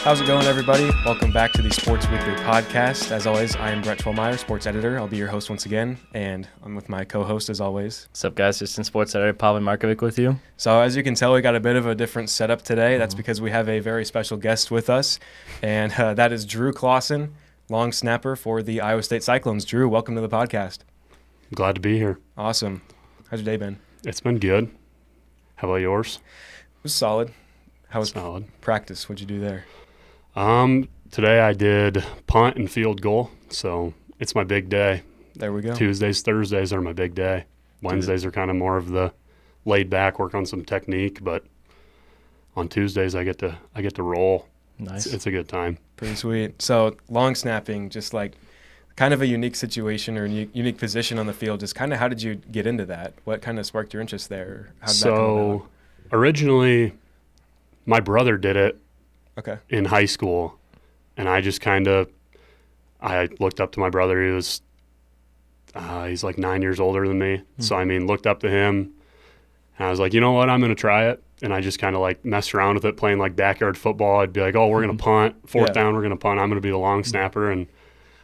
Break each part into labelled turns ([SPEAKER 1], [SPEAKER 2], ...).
[SPEAKER 1] How's it going, everybody? Welcome back to the Sports Weekly podcast. As always, I am Brett Schwellmeyer, sports editor. I'll be your host once again, and I'm with my co-host as always.
[SPEAKER 2] What's up, guys? Assistant sports editor Pavel Markovic with you.
[SPEAKER 1] So as you can tell, we got a bit of a different setup today. That's because we have a very special guest with us, and that is Drew Clausen, long snapper for the Iowa State Cyclones. Drew, welcome to the podcast.
[SPEAKER 3] Glad to be here.
[SPEAKER 1] Awesome. How's your day been?
[SPEAKER 3] It's been good. How about yours?
[SPEAKER 1] It was solid. How was
[SPEAKER 3] solid
[SPEAKER 1] practice? What'd you do there?
[SPEAKER 3] Today I did punt and field goal, so it's my big day.
[SPEAKER 1] There we go.
[SPEAKER 3] Tuesdays, Thursdays are my big day. Wednesdays are kind of more of the laid back, work on some technique, but on Tuesdays I get to roll.
[SPEAKER 2] Nice.
[SPEAKER 3] It's a good time.
[SPEAKER 1] Pretty sweet. So long snapping, just like kind of a unique situation or unique position on the field. Just kind of how did you get into that? What kind of sparked your interest there? How did that come about?
[SPEAKER 3] Originally my brother did it.
[SPEAKER 1] Okay.
[SPEAKER 3] In high school, and I just I looked up to my brother. He was, he's like 9 years older than me. Mm-hmm. So, looked up to him, and I was like, you know what, I'm going to try it. And I just kind of like messed around with it, playing like backyard football. I'd be like, oh, we're going to punt. Fourth down, we're going to punt. I'm going to be the long snapper. And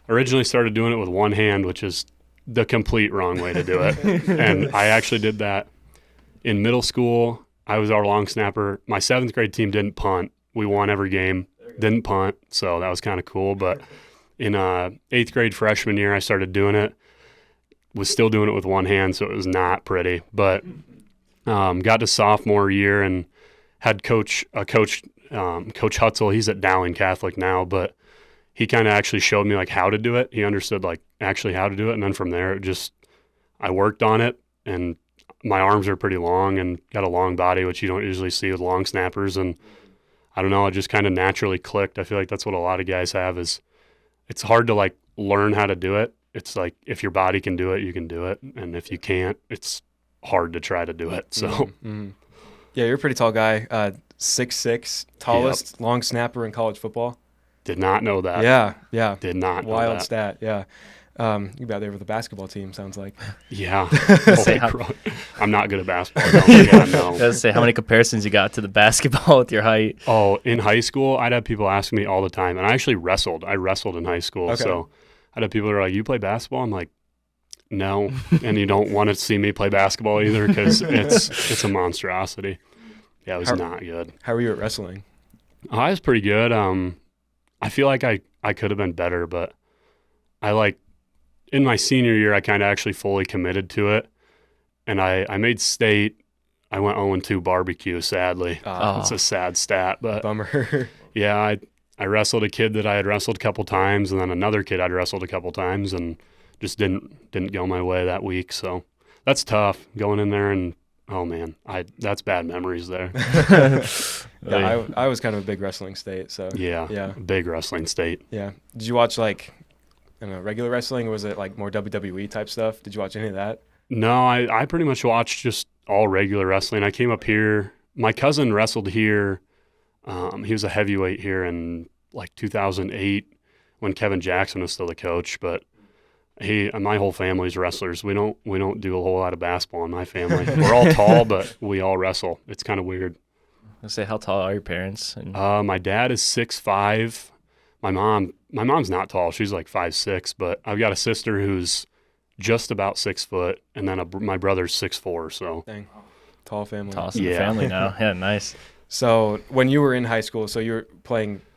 [SPEAKER 3] originally started doing it with one hand, which is the complete wrong way to do it. And I actually did that in middle school. I was our long snapper. My 7th grade team didn't punt. We won every game, didn't punt, so that was kind of cool. But in 8th grade freshman year, I started doing it. Was still doing it with one hand, so it was not pretty. But got to sophomore year and had Coach Hutzel. He's at Dowling Catholic now, but he kind of actually showed me like how to do it. He understood like actually how to do it, and then from there, I worked on it, and my arms are pretty long and got a long body, which you don't usually see with long snappers, and I don't know, it just kind of naturally clicked. I feel like that's what a lot of guys have is it's hard to like learn how to do it. It's like if your body can do it, you can do it. And if you can't, it's hard to try to do it. So,
[SPEAKER 1] Yeah, you're a pretty tall guy, 6'6", tallest long snapper in college football.
[SPEAKER 3] Did not know that.
[SPEAKER 1] Yeah.
[SPEAKER 3] Did not know that.
[SPEAKER 1] Wild stat, yeah. You got there with the basketball team, sounds like.
[SPEAKER 3] Yeah.
[SPEAKER 2] Say
[SPEAKER 3] I'm not good at basketball. No.
[SPEAKER 2] I was say how many comparisons you got to the basketball with your height.
[SPEAKER 3] Oh, in high school, I'd have people ask me all the time. And I actually wrestled. I wrestled in high school.
[SPEAKER 1] Okay.
[SPEAKER 3] So I'd have people that are like, you play basketball? I'm like, no. And you don't want to see me play basketball either because it's a monstrosity. Yeah, it was not good.
[SPEAKER 1] How were you at wrestling?
[SPEAKER 3] I was pretty good. I feel like I could have been better, but in my senior year, I kind of actually fully committed to it, and I made state. I went 0-2 barbecue, sadly. It's a sad stat, but
[SPEAKER 1] Bummer.
[SPEAKER 3] Yeah, I wrestled a kid that I had wrestled a couple times, and then another kid I'd wrestled a couple times, and just didn't go my way that week. So that's tough going in there, and oh man, that's bad memories there.
[SPEAKER 1] Yeah, I was kind of a big wrestling state, so
[SPEAKER 3] yeah, big wrestling state.
[SPEAKER 1] Yeah, did you watch like, I don't know, regular wrestling, or was it like more WWE type stuff? Did you watch any of that?
[SPEAKER 3] No, I pretty much watched just all regular wrestling. I came up here. My cousin wrestled here. He was a heavyweight here in like 2008 when Kevin Jackson was still the coach. But my whole family's wrestlers. We don't do a whole lot of basketball in my family. We're all tall, but we all wrestle. It's kind of weird.
[SPEAKER 2] I say, how tall are your parents?
[SPEAKER 3] My dad is 6'5". My mom's not tall. She's like 5'6", but I've got a sister who's just about 6 foot, and then my brother's 6'4". So,
[SPEAKER 1] dang, tall family.
[SPEAKER 2] Toss in the family now. Yeah, nice.
[SPEAKER 1] So when you were in high school, so you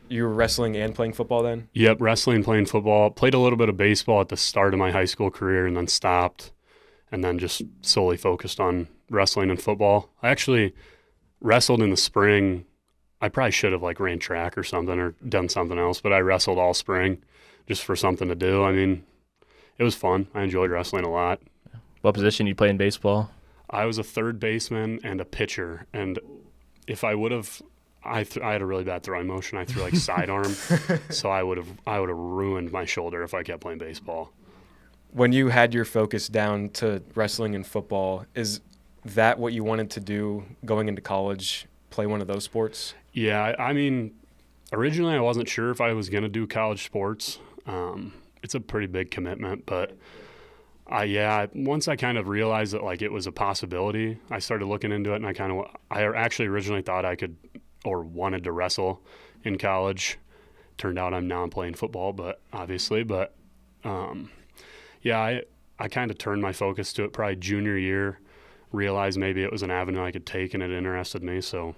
[SPEAKER 1] were wrestling and playing football then?
[SPEAKER 3] Yep, wrestling, playing football. Played a little bit of baseball at the start of my high school career, and then stopped, and then just solely focused on wrestling and football. I actually wrestled in the spring. I probably should have like ran track or something or done something else, but I wrestled all spring just for something to do. It was fun. I enjoyed wrestling a lot.
[SPEAKER 2] What position you play in baseball?
[SPEAKER 3] I was a third baseman and a pitcher, and if I would have, I had a really bad throwing motion. I threw like sidearm, so I would have ruined my shoulder if I kept playing baseball.
[SPEAKER 1] When you had your focus down to wrestling and football, is that what you wanted to do going into college? Play one of those sports?
[SPEAKER 3] Yeah, originally I wasn't sure if I was going to do college sports. It's a pretty big commitment, but once I kind of realized that like it was a possibility, I started looking into it, and I actually originally thought I could or wanted to wrestle in college. Turned out I'm playing football, but obviously, yeah, I kind of turned my focus to it probably junior year, realized maybe it was an avenue I could take and it interested me, so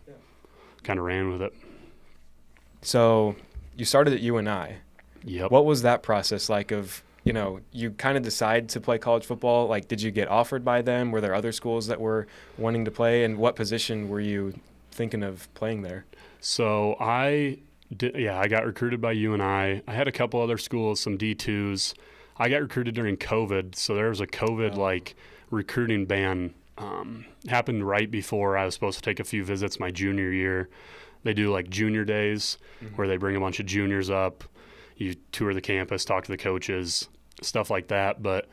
[SPEAKER 3] kind of ran with it.
[SPEAKER 1] So you started at UNI.
[SPEAKER 3] Yep.
[SPEAKER 1] What was that process like of, you kind of decide to play college football? Like, did you get offered by them? Were there other schools that were wanting to play? And what position were you thinking of playing there?
[SPEAKER 3] So I got recruited by UNI. I had a couple other schools, some D2s. I got recruited during COVID, so there was a COVID recruiting ban. Happened right before I was supposed to take a few visits my junior year. They do like junior days where they bring a bunch of juniors up. You tour the campus, talk to the coaches, stuff like that. But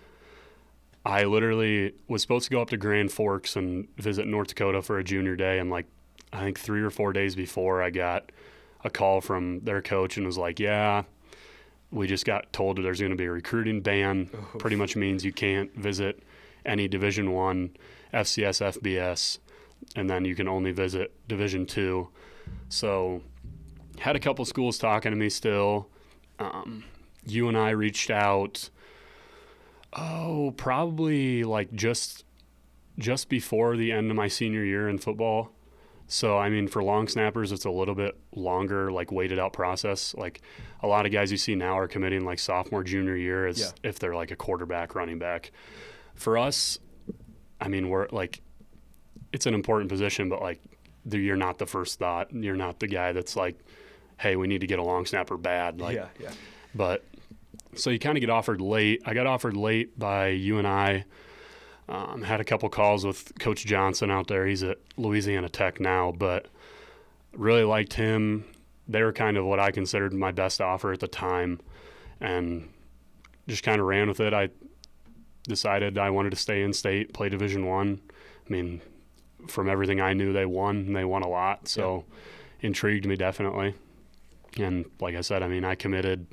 [SPEAKER 3] I literally was supposed to go up to Grand Forks and visit North Dakota for a junior day. And I think 3 or 4 days before, I got a call from their coach and was like, yeah, we just got told that there's going to be a recruiting ban. Pretty much means you can't visit any Division I, FCS, FBS, and then you can only visit Division II. So had a couple schools talking to me still. UNI reached out, probably just before the end of my senior year in football. So, I mean, for long snappers, it's a little bit longer, weighted out process. A lot of guys you see now are committing sophomore, junior year if they're a quarterback, running back. For us, I mean, we're it's an important position, but you're not the first thought. You're not the guy that's hey, we need to get a long snapper bad. But so you kind of get offered late. I got offered late by UNI. Had a couple calls with Coach Johnson out there. He's at Louisiana Tech now, but really liked him. They were kind of what I considered my best offer at the time, and just kind of ran with it. I decided I wanted to stay in state, play Division I. I mean, from everything I knew, they won, and they won a lot, so intrigued me definitely. And like I said, I mean, I committed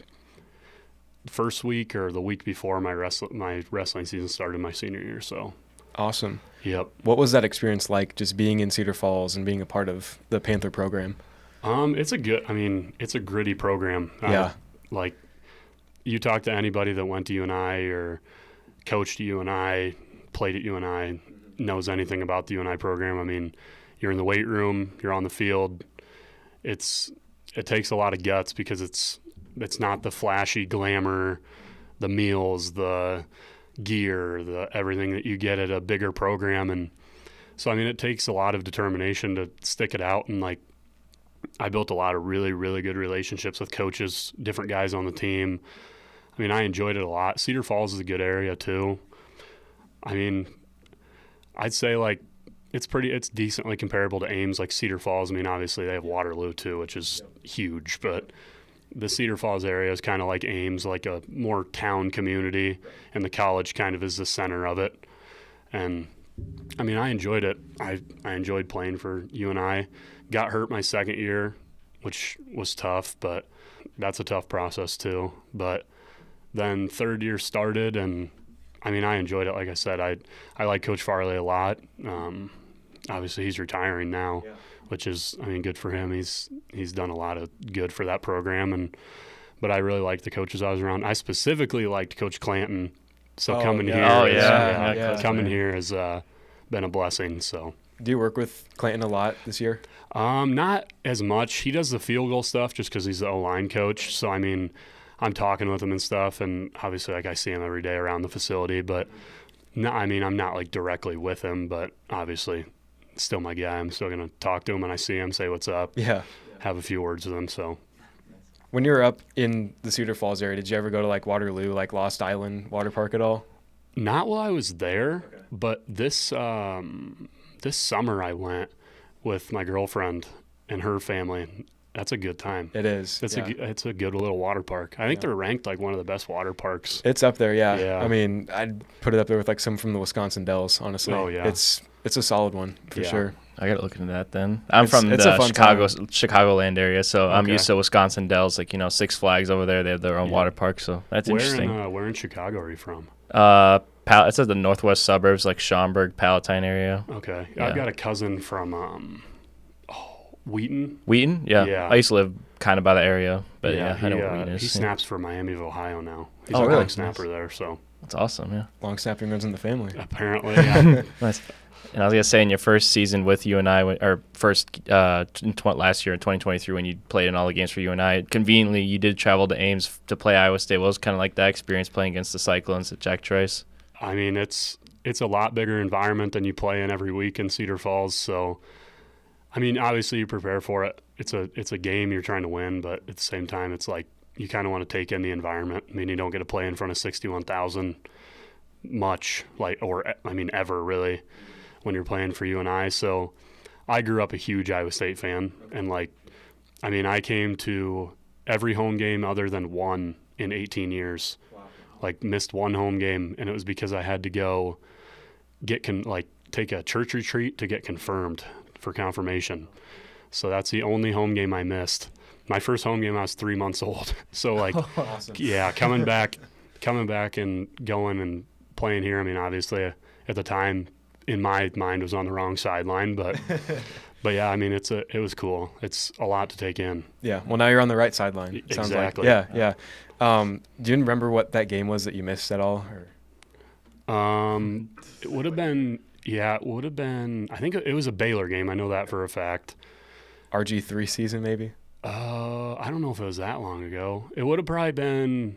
[SPEAKER 3] first week or the week before my wrestling season started my senior year. So
[SPEAKER 1] awesome.
[SPEAKER 3] Yep.
[SPEAKER 1] What was that experience like, just being in Cedar Falls and being a part of the Panther program?
[SPEAKER 3] It's a gritty program. You talk to anybody that went to UNI or coached at UNI, played at UNI, knows anything about the UNI program. I mean, you're in the weight room, you're on the field. It takes a lot of guts because it's not the flashy glamour, the meals, the gear, the everything that you get at a bigger program. And so, I mean, it takes a lot of determination to stick it out. And I built a lot of really, really good relationships with coaches, different guys on the team. I mean, I enjoyed it a lot. Cedar Falls is a good area too. I mean, I'd say it's decently comparable to Ames, Cedar Falls. I mean, obviously they have Waterloo too, which is huge, but the Cedar Falls area is kind of like Ames, a more town community, and the college kind of is the center of it. And I mean, I enjoyed it. I enjoyed playing for UNI. Got hurt my second year, which was tough, but that's a tough process too. But then third year started, and I mean, I enjoyed it. Like I said, I like Coach Farley a lot. Obviously, he's retiring now, which is, I mean, good for him. He's done a lot of good for that program, but I really liked the coaches I was around. I specifically liked Coach Clanton, so coming here has been a blessing. So,
[SPEAKER 1] do you work with Clanton a lot this year?
[SPEAKER 3] Not as much. He does the field goal stuff just because he's the O-line coach. So I mean, I'm talking with him and stuff, and obviously, I see him every day around the facility. But no, I mean, I'm not directly with him, but obviously, still my guy. I'm still gonna talk to him when I see him, say what's up.
[SPEAKER 1] Yeah.
[SPEAKER 3] Have a few words with him. So,
[SPEAKER 1] when you were up in the Cedar Falls area, did you ever go to Waterloo, Lost Island Water Park at all?
[SPEAKER 3] Not while I was there, but this summer I went with my girlfriend and her family. That's a good time.
[SPEAKER 1] It is.
[SPEAKER 3] It's a good little water park. I think they're ranked one of the best water parks.
[SPEAKER 1] It's up there, yeah. I mean, I'd put it up there with some from the Wisconsin Dells, honestly.
[SPEAKER 3] Oh yeah.
[SPEAKER 1] It's a solid one for sure.
[SPEAKER 2] I gotta look into that then. I'm from the Chicagoland area, so I'm used to Wisconsin Dells. Six Flags over there. They have their own water park, so that's interesting.
[SPEAKER 3] Where in Chicago are you from?
[SPEAKER 2] It's at the northwest suburbs, Schaumburg, Palatine area.
[SPEAKER 3] Okay, yeah. I've got a cousin from Wheaton.
[SPEAKER 2] Wheaton? Yeah.
[SPEAKER 3] Yeah.
[SPEAKER 2] I used to live kind of by the area, but I know what Wheaton is.
[SPEAKER 3] He snaps for Miami of Ohio now. He's
[SPEAKER 2] a
[SPEAKER 3] long snapper there, so.
[SPEAKER 2] That's awesome, yeah.
[SPEAKER 1] Long snapping runs in the family.
[SPEAKER 3] Apparently, yeah.
[SPEAKER 2] Nice. And I was going to say, in your first season with UNI, or last year in 2023, when you played in all the games for UNI, conveniently you did travel to Ames to play Iowa State. What was kind of like that experience playing against the Cyclones at Jack Trice?
[SPEAKER 3] I mean, it's a lot bigger environment than you play in every week in Cedar Falls. So, I mean, obviously you prepare for it. It's a game you're trying to win, but at the same time, it's like you kind of want to take in the environment. I mean, you don't get to play in front of 61,000 much, ever really, when you're playing for UNI. So I grew up a huge Iowa State fan. And, I came to every home game other than one in 18 years. Wow. Missed one home game, and it was because I had to go take a church retreat to get confirmed for confirmation. So that's the only home game I missed. My first home game, I was 3 months old. So,
[SPEAKER 1] awesome.
[SPEAKER 3] Yeah, coming back and going and playing here, obviously at the time, in my mind, was on the wrong sideline, but yeah, it was cool. It's a lot to take in.
[SPEAKER 1] Yeah. Well, now you're on the right sideline.
[SPEAKER 3] Exactly.
[SPEAKER 1] Sounds like. Yeah. Do you remember what that game was that you missed at all? Or?
[SPEAKER 3] It would have been. Yeah, it would have been. I think it was a Baylor game. I know that for a fact.
[SPEAKER 1] RG3 season, maybe.
[SPEAKER 3] I don't know if it was that long ago. It would have probably been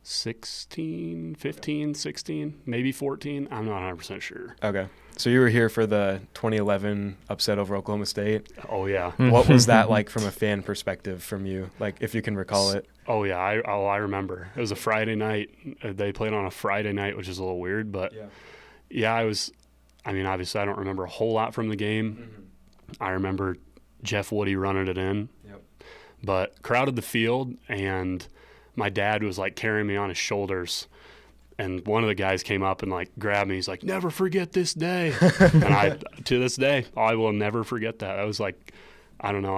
[SPEAKER 3] 16, 15, 16, maybe 14. I'm not 100% sure.
[SPEAKER 1] Okay. So you were here for the 2011 upset over Oklahoma State.
[SPEAKER 3] Oh, yeah.
[SPEAKER 1] What was that like from a fan perspective from you, if you can recall it?
[SPEAKER 3] Oh, yeah. I remember. It was a Friday night. They played on a Friday night, which is a little weird. But, yeah, obviously I don't remember a whole lot from the game. Mm-hmm. I remember Jeff Woody running it in. Yep. But crowded the field, and my dad was carrying me on his shoulders, and one of the guys came up and grabbed me. He's like, "Never forget this day." And to this day, I will never forget that. I was I don't know,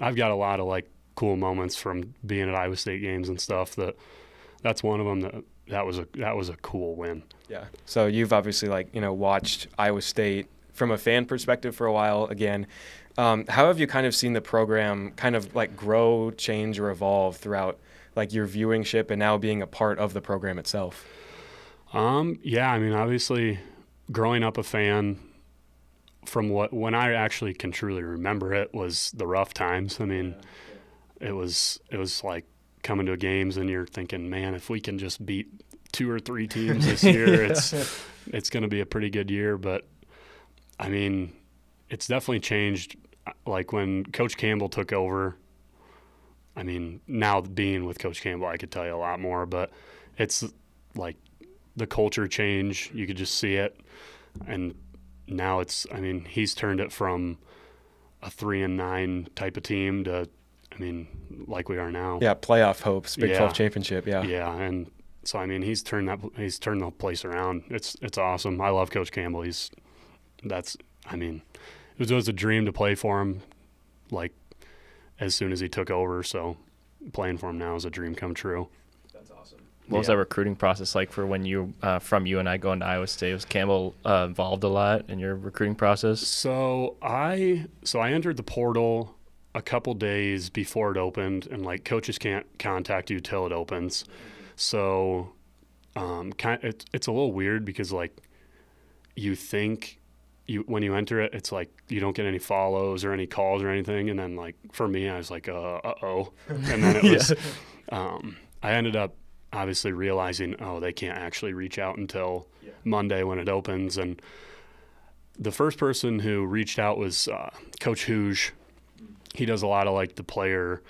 [SPEAKER 3] I've got a lot of cool moments from being at Iowa State games and stuff. That's one of them. That was a cool win.
[SPEAKER 1] Yeah. So you've obviously watched Iowa State from a fan perspective for a while again. How have you kind of seen the program kind of grow, change, or evolve throughout your viewingship and now being a part of the program itself?
[SPEAKER 3] Yeah, obviously growing up a fan from when I actually can truly remember it was the rough times. It was coming to games and you're thinking, man, if we can just beat 2 or 3 teams this year, it's going to be a pretty good year. But it's definitely changed. When Coach Campbell took over, now being with Coach Campbell, I could tell you a lot more, but it's the culture change. You could just see it. And now he's turned it from a 3-9 type of team to, like we are now.
[SPEAKER 1] Yeah. Playoff hopes, Big 12 championship. Yeah.
[SPEAKER 3] Yeah. And so, he's turned the place around. It's awesome. I love Coach Campbell. It was a dream to play for him, as soon as he took over. So playing for him now is a dream come true.
[SPEAKER 1] That's awesome.
[SPEAKER 2] What was that recruiting process like for when you from UNI going to Iowa State? Was Campbell involved a lot in your recruiting process?
[SPEAKER 3] So I entered the portal a couple days before it opened, and coaches can't contact you till it opens. So it's a little weird because you think when you enter it, it's you don't get any follows or any calls or anything, and then for me, I was uh-oh, and then it was I ended up obviously realizing, they can't actually reach out until Monday when it opens. And the first person who reached out was Coach Hooge. He does a lot of the player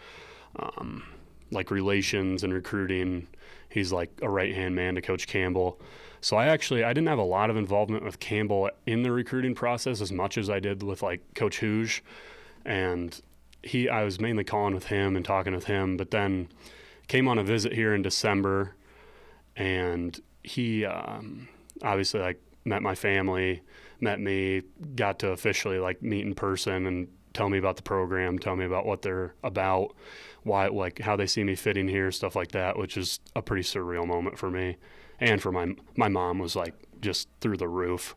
[SPEAKER 3] relations and recruiting. He's a right-hand man to Coach Campbell. So I didn't have a lot of involvement with Campbell in the recruiting process as much as I did with Coach Hooge. And I was mainly calling with him and talking with him, but then came on a visit here in December, and he obviously met my family, met me, got to officially meet in person and tell me about the program, tell me about what they're about, why, how they see me fitting here, stuff like that, which is a pretty surreal moment for me. And for my mom was just through the roof.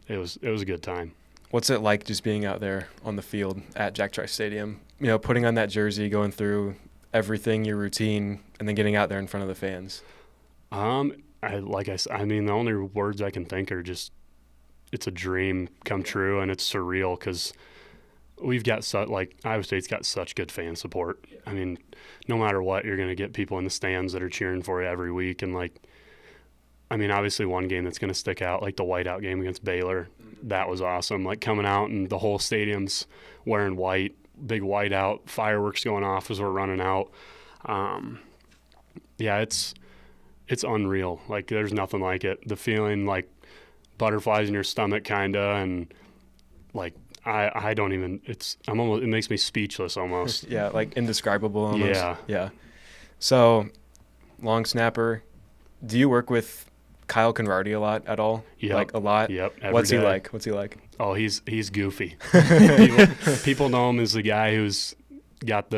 [SPEAKER 3] it was a good time.
[SPEAKER 1] What's it like just being out there on the field at Jack Trice Stadium? Putting on that jersey, going through everything, your routine, and then getting out there in front of the fans.
[SPEAKER 3] I mean, the only words I can think are just, it's a dream come true, and it's surreal because we've got Iowa State's got such good fan support. I mean, no matter what, you're going to get people in the stands that are cheering for you every week. And obviously one game that's going to stick out, like the whiteout game against Baylor, that was awesome. Like coming out and the whole stadium's wearing white, big whiteout, fireworks going off as we're running out. It's unreal. Like there's nothing like it. The feeling like butterflies in your stomach kinda, and like I don't even, it makes me speechless almost.
[SPEAKER 1] Yeah, like indescribable almost.
[SPEAKER 3] Yeah.
[SPEAKER 1] So, long snapper, do you work with Kyle Conradi a lot at all?
[SPEAKER 3] Yep.
[SPEAKER 1] Like a lot?
[SPEAKER 3] Yep.
[SPEAKER 1] What's
[SPEAKER 3] day.
[SPEAKER 1] he like?
[SPEAKER 3] Oh, he's goofy. People know him as the guy who's got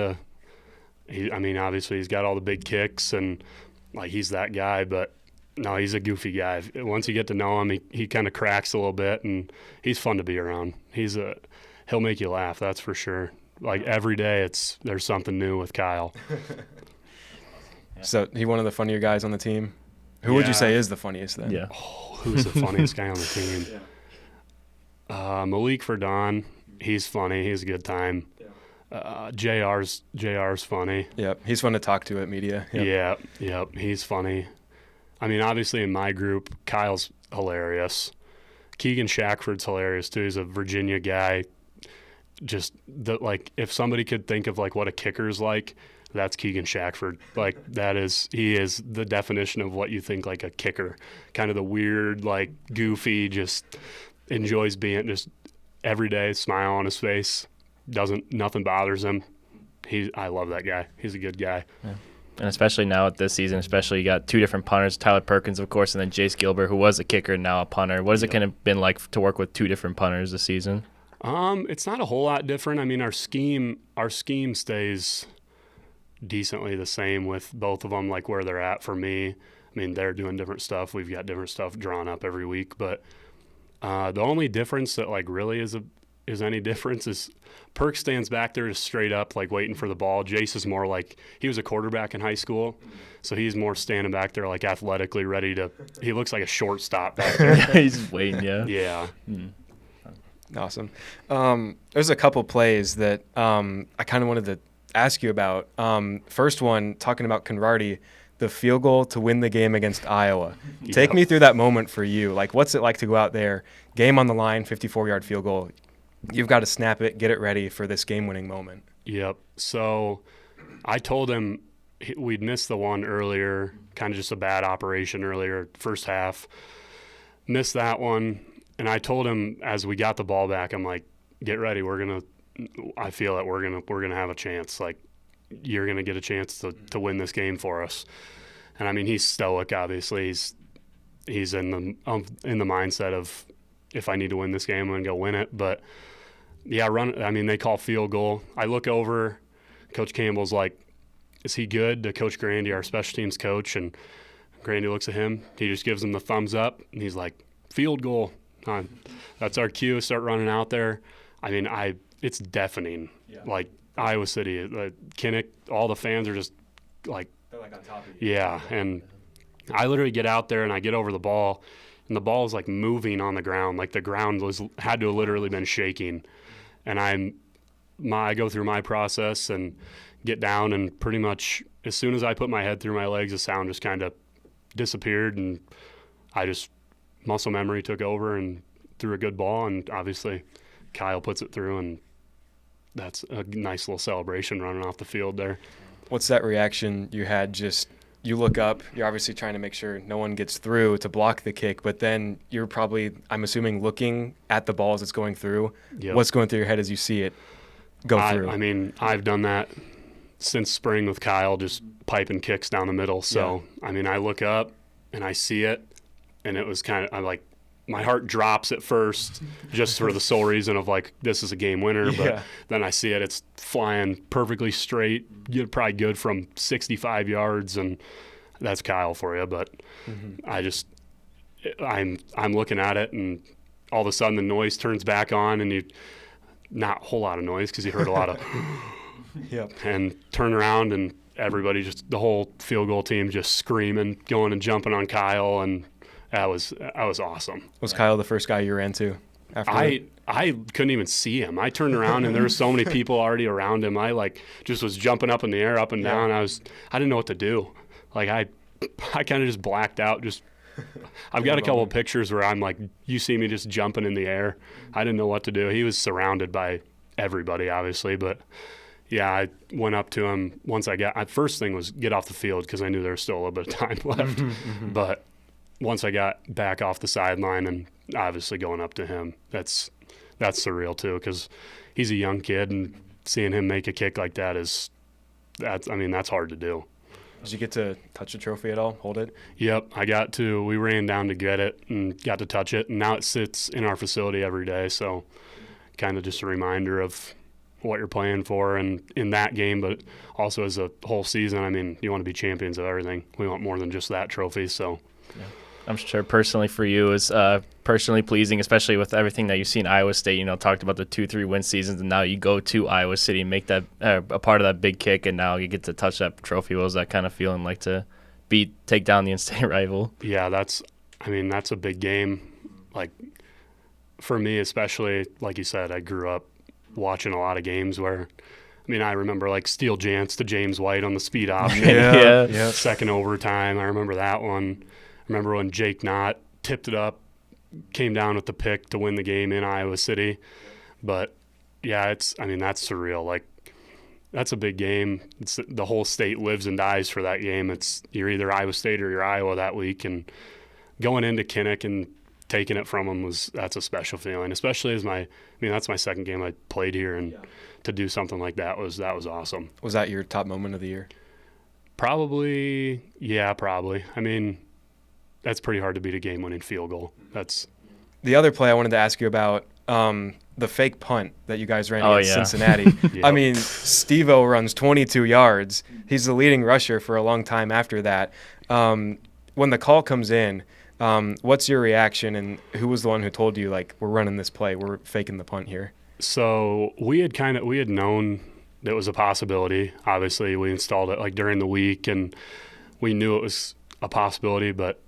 [SPEAKER 3] obviously he's got all the big kicks and like he's that guy, but no, he's a goofy guy. Once you get to know him, he kind of cracks a little bit, and he's fun to be around. He'll make you laugh, that's for sure. Like every day, there's something new with Kyle.
[SPEAKER 1] So he one of the funnier guys on the team. Who would you say is the funniest then?
[SPEAKER 2] Yeah.
[SPEAKER 3] Oh, who's the funniest guy on the team? Malik Verdon, he's funny. He's a good time. JR's funny.
[SPEAKER 1] Yep, he's fun to talk to at media. Yep.
[SPEAKER 3] Yep, he's funny. I mean, obviously in my group, Kyle's hilarious. Keegan Shackford's hilarious too. He's a Virginia guy. Just if somebody could think of like what a kicker's like, that's Keegan Shackford. Like he is the definition of what you think like a kicker. Kind of the weird, like goofy, just enjoys being just every day, smile on his face. Nothing bothers him. I love that guy. He's a good guy.
[SPEAKER 2] Yeah. And especially now at this season, you got two different punters, Tyler Perkins, of course, and then Jace Gilbert, who was a kicker and now a punter. What has it kind of been like to work with two different punters this season?
[SPEAKER 3] It's not a whole lot different. I mean, our scheme stays decently the same with both of them, like where they're at for me. I mean, they're doing different stuff. We've got different stuff drawn up every week. But the only difference that like really is any difference is Perk stands back there just straight up, like waiting for the ball. Jace is more like he was a quarterback in high school, so he's more standing back there like athletically ready to. He looks like a shortstop back there.
[SPEAKER 2] He's waiting, yeah.
[SPEAKER 3] Yeah.
[SPEAKER 1] Awesome. There's a couple plays that I kind of wanted to ask you about. First one, talking about Conradi, the field goal to win the game against Iowa. Take me through that moment for you. Like, what's it like to go out there, game on the line, 54-yard field goal? You've got to snap it, get it ready for this game-winning moment.
[SPEAKER 3] Yep. So I told him we'd missed the one earlier, kind of just a bad operation earlier, first half. Missed that one. And I told him as we got the ball back, I'm like, get ready. I feel that we're gonna have a chance. Like, you're gonna get a chance to win this game for us. And I mean, he's stoic. Obviously, he's in the mindset of if I need to win this game, I'm gonna go win it. But yeah, they call field goal. I look over, Coach Campbell's like, is he good? To Coach Grandy, our special teams coach, and Grandy looks at him. He just gives him the thumbs up, and he's like, field goal. That's our cue. Start running out there. I mean, it's deafening. Yeah. Like Iowa City, Kinnick, all the fans are just like,
[SPEAKER 1] they're like on top of you.
[SPEAKER 3] Yeah, and I literally get out there and I get over the ball, and the ball is like moving on the ground. Like the ground had to have literally been shaking. And I go through my process and get down, and pretty much as soon as I put my head through my legs, the sound just kind of disappeared, and muscle memory took over and threw a good ball, and obviously Kyle puts it through, and that's a nice little celebration running off the field there.
[SPEAKER 1] What's that reaction you had? Just you look up, you're obviously trying to make sure no one gets through to block the kick, but then you're probably, I'm assuming, looking at the ball as it's going through.
[SPEAKER 3] Yep.
[SPEAKER 1] What's going through your head as you see it go through?
[SPEAKER 3] I mean, I've done that since spring with Kyle, just piping kicks down the middle. So, yeah. I mean, I look up and I see it, and it was I'm like, my heart drops at first just for the sole reason of like, this is a game winner. But then I see it's flying perfectly straight, probably good from 65 yards, and that's Kyle for you. But I'm looking at it, and all of a sudden the noise turns back on, and you not a whole lot of noise because you heard a lot of
[SPEAKER 1] Yep.
[SPEAKER 3] and turn around and everybody just the whole field goal team just screaming, going and jumping on Kyle, and that was awesome.
[SPEAKER 1] Was Kyle the first guy you ran to after?
[SPEAKER 3] I couldn't even see him. I turned around and there were so many people already around him. I like just was jumping up in the air, up and down. I didn't know what to do. Like I kind of just blacked out. Just I've got a couple of pictures where I'm like, you see me just jumping in the air. I didn't know what to do. He was surrounded by everybody, obviously, but yeah, I went up to him once first thing was get off the field because I knew there was still a little bit of time left. But once I got back off the sideline and obviously going up to him, that's surreal too because he's a young kid and seeing him make a kick like that that's hard to do.
[SPEAKER 1] Did you get to touch the trophy at all, hold it?
[SPEAKER 3] Yep, we ran down to get it and got to touch it, and now it sits in our facility every day, so kind of just a reminder of what you're playing for and in that game, but also as a whole season. I mean, you want to be champions of everything. We want more than just that trophy, so.
[SPEAKER 2] Yeah. I'm sure personally for you is personally pleasing, especially with everything that you see in Iowa State. You know, talked about the 2-3 win seasons, and now you go to Iowa City and make that a part of that big kick, and now you get to touch that trophy. What was that kind of feeling like to take down the in-state rival?
[SPEAKER 3] Yeah, that's a big game. Like for me, especially, like you said, I grew up watching a lot of games where, I remember like Steele Jantz to James White on the speed option.
[SPEAKER 2] Yeah.
[SPEAKER 3] Second overtime. I remember that one. I remember when Jake Knott tipped it up, came down with the pick to win the game in Iowa City. But yeah, that's surreal. Like that's a big game. The whole state lives and dies for that game. You're either Iowa State or you're Iowa that week, and going into Kinnick and taking it from them that's a special feeling, especially as that's my second game I played here, and to do something like that was awesome.
[SPEAKER 1] Was that your top moment of the year?
[SPEAKER 3] Probably. That's pretty hard to beat a game-winning field goal. That's
[SPEAKER 1] the other play I wanted to ask you about, the fake punt that you guys ran against Cincinnati.
[SPEAKER 3] Yep.
[SPEAKER 1] Steve-O runs 22 yards. He's the leading rusher for a long time after that. When the call comes in, what's your reaction, and who was the one who told you, like, we're running this play, we're faking the punt here?
[SPEAKER 3] So we had known that was a possibility. Obviously, we installed it like during the week, and we knew it was a possibility, but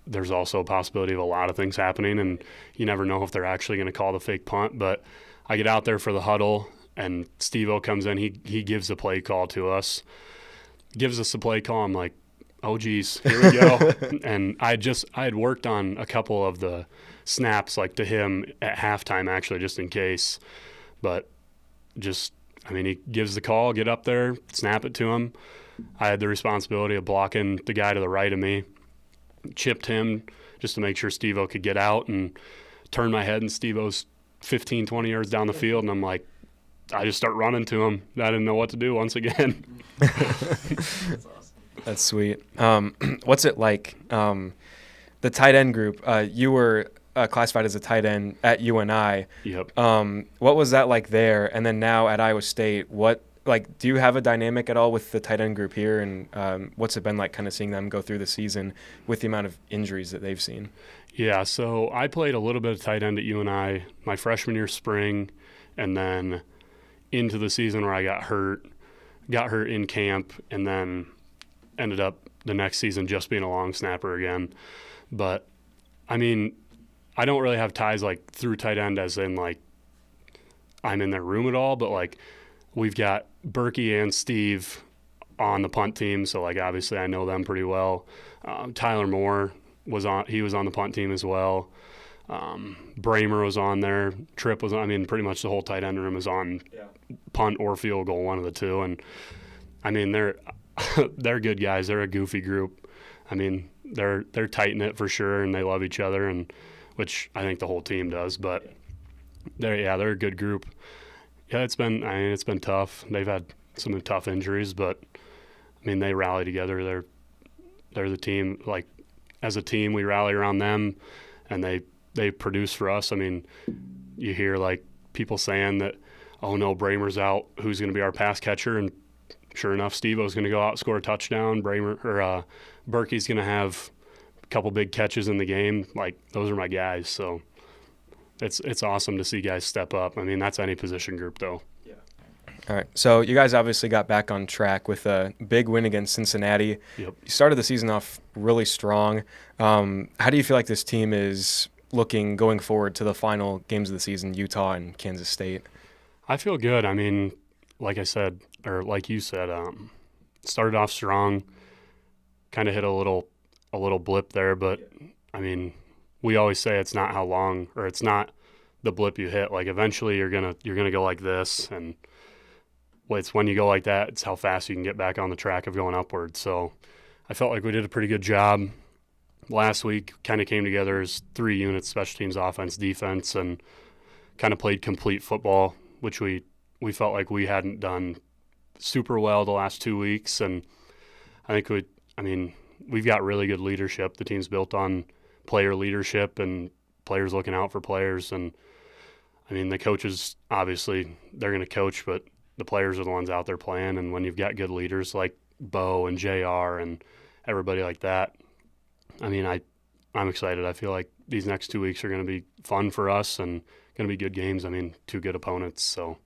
[SPEAKER 3] there's also a possibility of a lot of things happening, and you never know if they're actually going to call the fake punt. But I get out there for the huddle, and Steve-O comes in. He gives the play call to us, gives us the play call. I'm like, oh, geez, here we go. And I had worked on a couple of the snaps like to him at halftime, actually, just in case. But he gives the call, get up there, snap it to him. I had the responsibility of blocking the guy to the right of me, chipped him just to make sure Steve-O could get out, and turned my head, and Steve-O's 15, 20 yards down the field, and I'm like, I just start running to him. I didn't know what to do once again.
[SPEAKER 1] That's awesome. That's sweet. What's it like, the tight end group? You were classified as a tight end at UNI.
[SPEAKER 3] Yep.
[SPEAKER 1] What was that like there? And then now at Iowa State, do you have a dynamic at all with the tight end group here? And what's it been like kind of seeing them go through the season with the amount of injuries that they've seen?
[SPEAKER 3] Yeah, so I played a little bit of tight end at UNI my freshman year spring, and then into the season where I got hurt in camp, and then ended up the next season just being a long snapper again. But, I don't really have ties like through tight end as in like I'm in their room at all, but like we've got Berkey and Steve on the punt team, so like obviously I know them pretty well. Tyler Moore was on the punt team as well. Bramer was on there. Tripp was on. Pretty much the whole tight end room is on punt or field goal, one of the two. And they're good guys. They're a goofy group. They're tight knit for sure, and they love each other, and which I think the whole team does. But they're a good group. Yeah, it's been tough. They've had some tough injuries, but they rally together. They're the team. Like as a team, we rally around them, and they produce for us. You hear like people saying that, oh no, Bramer's out. Who's going to be our pass catcher? And sure enough, Steve-O's going to go out and score a touchdown. Berkey's going to have a couple big catches in the game. Like those are my guys. So it's awesome to see guys step up. I mean, that's any position group though.
[SPEAKER 1] All right. So you guys obviously got back on track with a big win against Cincinnati.
[SPEAKER 3] Yep.
[SPEAKER 1] You started the season off really strong. How do you feel like this team is looking going forward to the final games of the season, Utah and Kansas State?
[SPEAKER 3] I feel good. I mean, like I said, or like you said, started off strong, kind of hit a little blip there, but I mean, we always say it's not how long, or it's not the blip you hit. Like eventually you're gonna go like this, and it's when you go like that, it's how fast you can get back on the track of going upward. So I felt like we did a pretty good job last week. Kind of came together as 3 units: special teams, offense, defense, and kind of played complete football, which we felt like we hadn't done super well the last 2 weeks. And I think we've got really good leadership. The team's built on player leadership and players looking out for players. And I mean, the coaches, obviously they're going to coach, but the players are the ones out there playing. And when you've got good leaders like Bo and JR and everybody like that, I mean, I'm excited. I feel like these next 2 weeks are going to be fun for us and going to be good games. I mean, 2 good opponents. So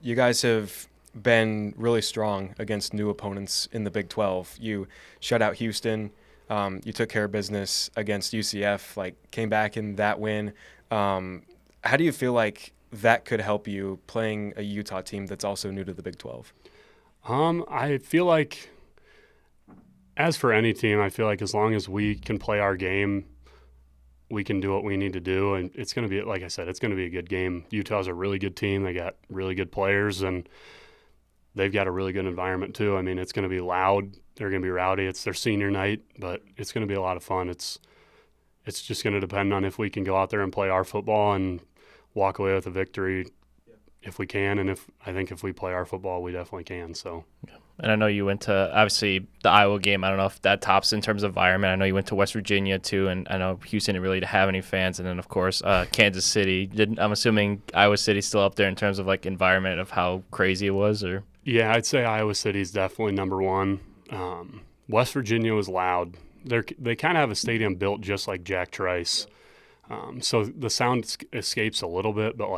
[SPEAKER 1] You guys have been really strong against new opponents in the Big 12. You shut out Houston. You took care of business against UCF, came back in that win. How do you feel like that could help you playing a Utah team that's also new to the Big 12?
[SPEAKER 3] I feel like, as for any team, I feel like as long as we can play our game, we can do what we need to do. And it's going to be, like I said, it's going to be a good game. Utah's a really good team. They got really good players, and they've got a really good environment too. I mean, it's going to be loud. They're going to be rowdy. It's their senior night, but it's going to be a lot of fun. It's just going to depend on if we can go out there and play our football and walk away with a victory if we can. And I think if we play our football, we definitely can. So.
[SPEAKER 2] And I know you went to, obviously, the Iowa game. I don't know if that tops in terms of environment. I know you went to West Virginia, too, and I know Houston didn't really have any fans. And then, of course, Kansas City. I'm assuming Iowa City's still up there in terms of, environment of how crazy it was? Or
[SPEAKER 3] Yeah, I'd say Iowa City's definitely number one. West Virginia was loud. They kind of have a stadium built just like Jack Trice. So the sound escapes a little bit, but,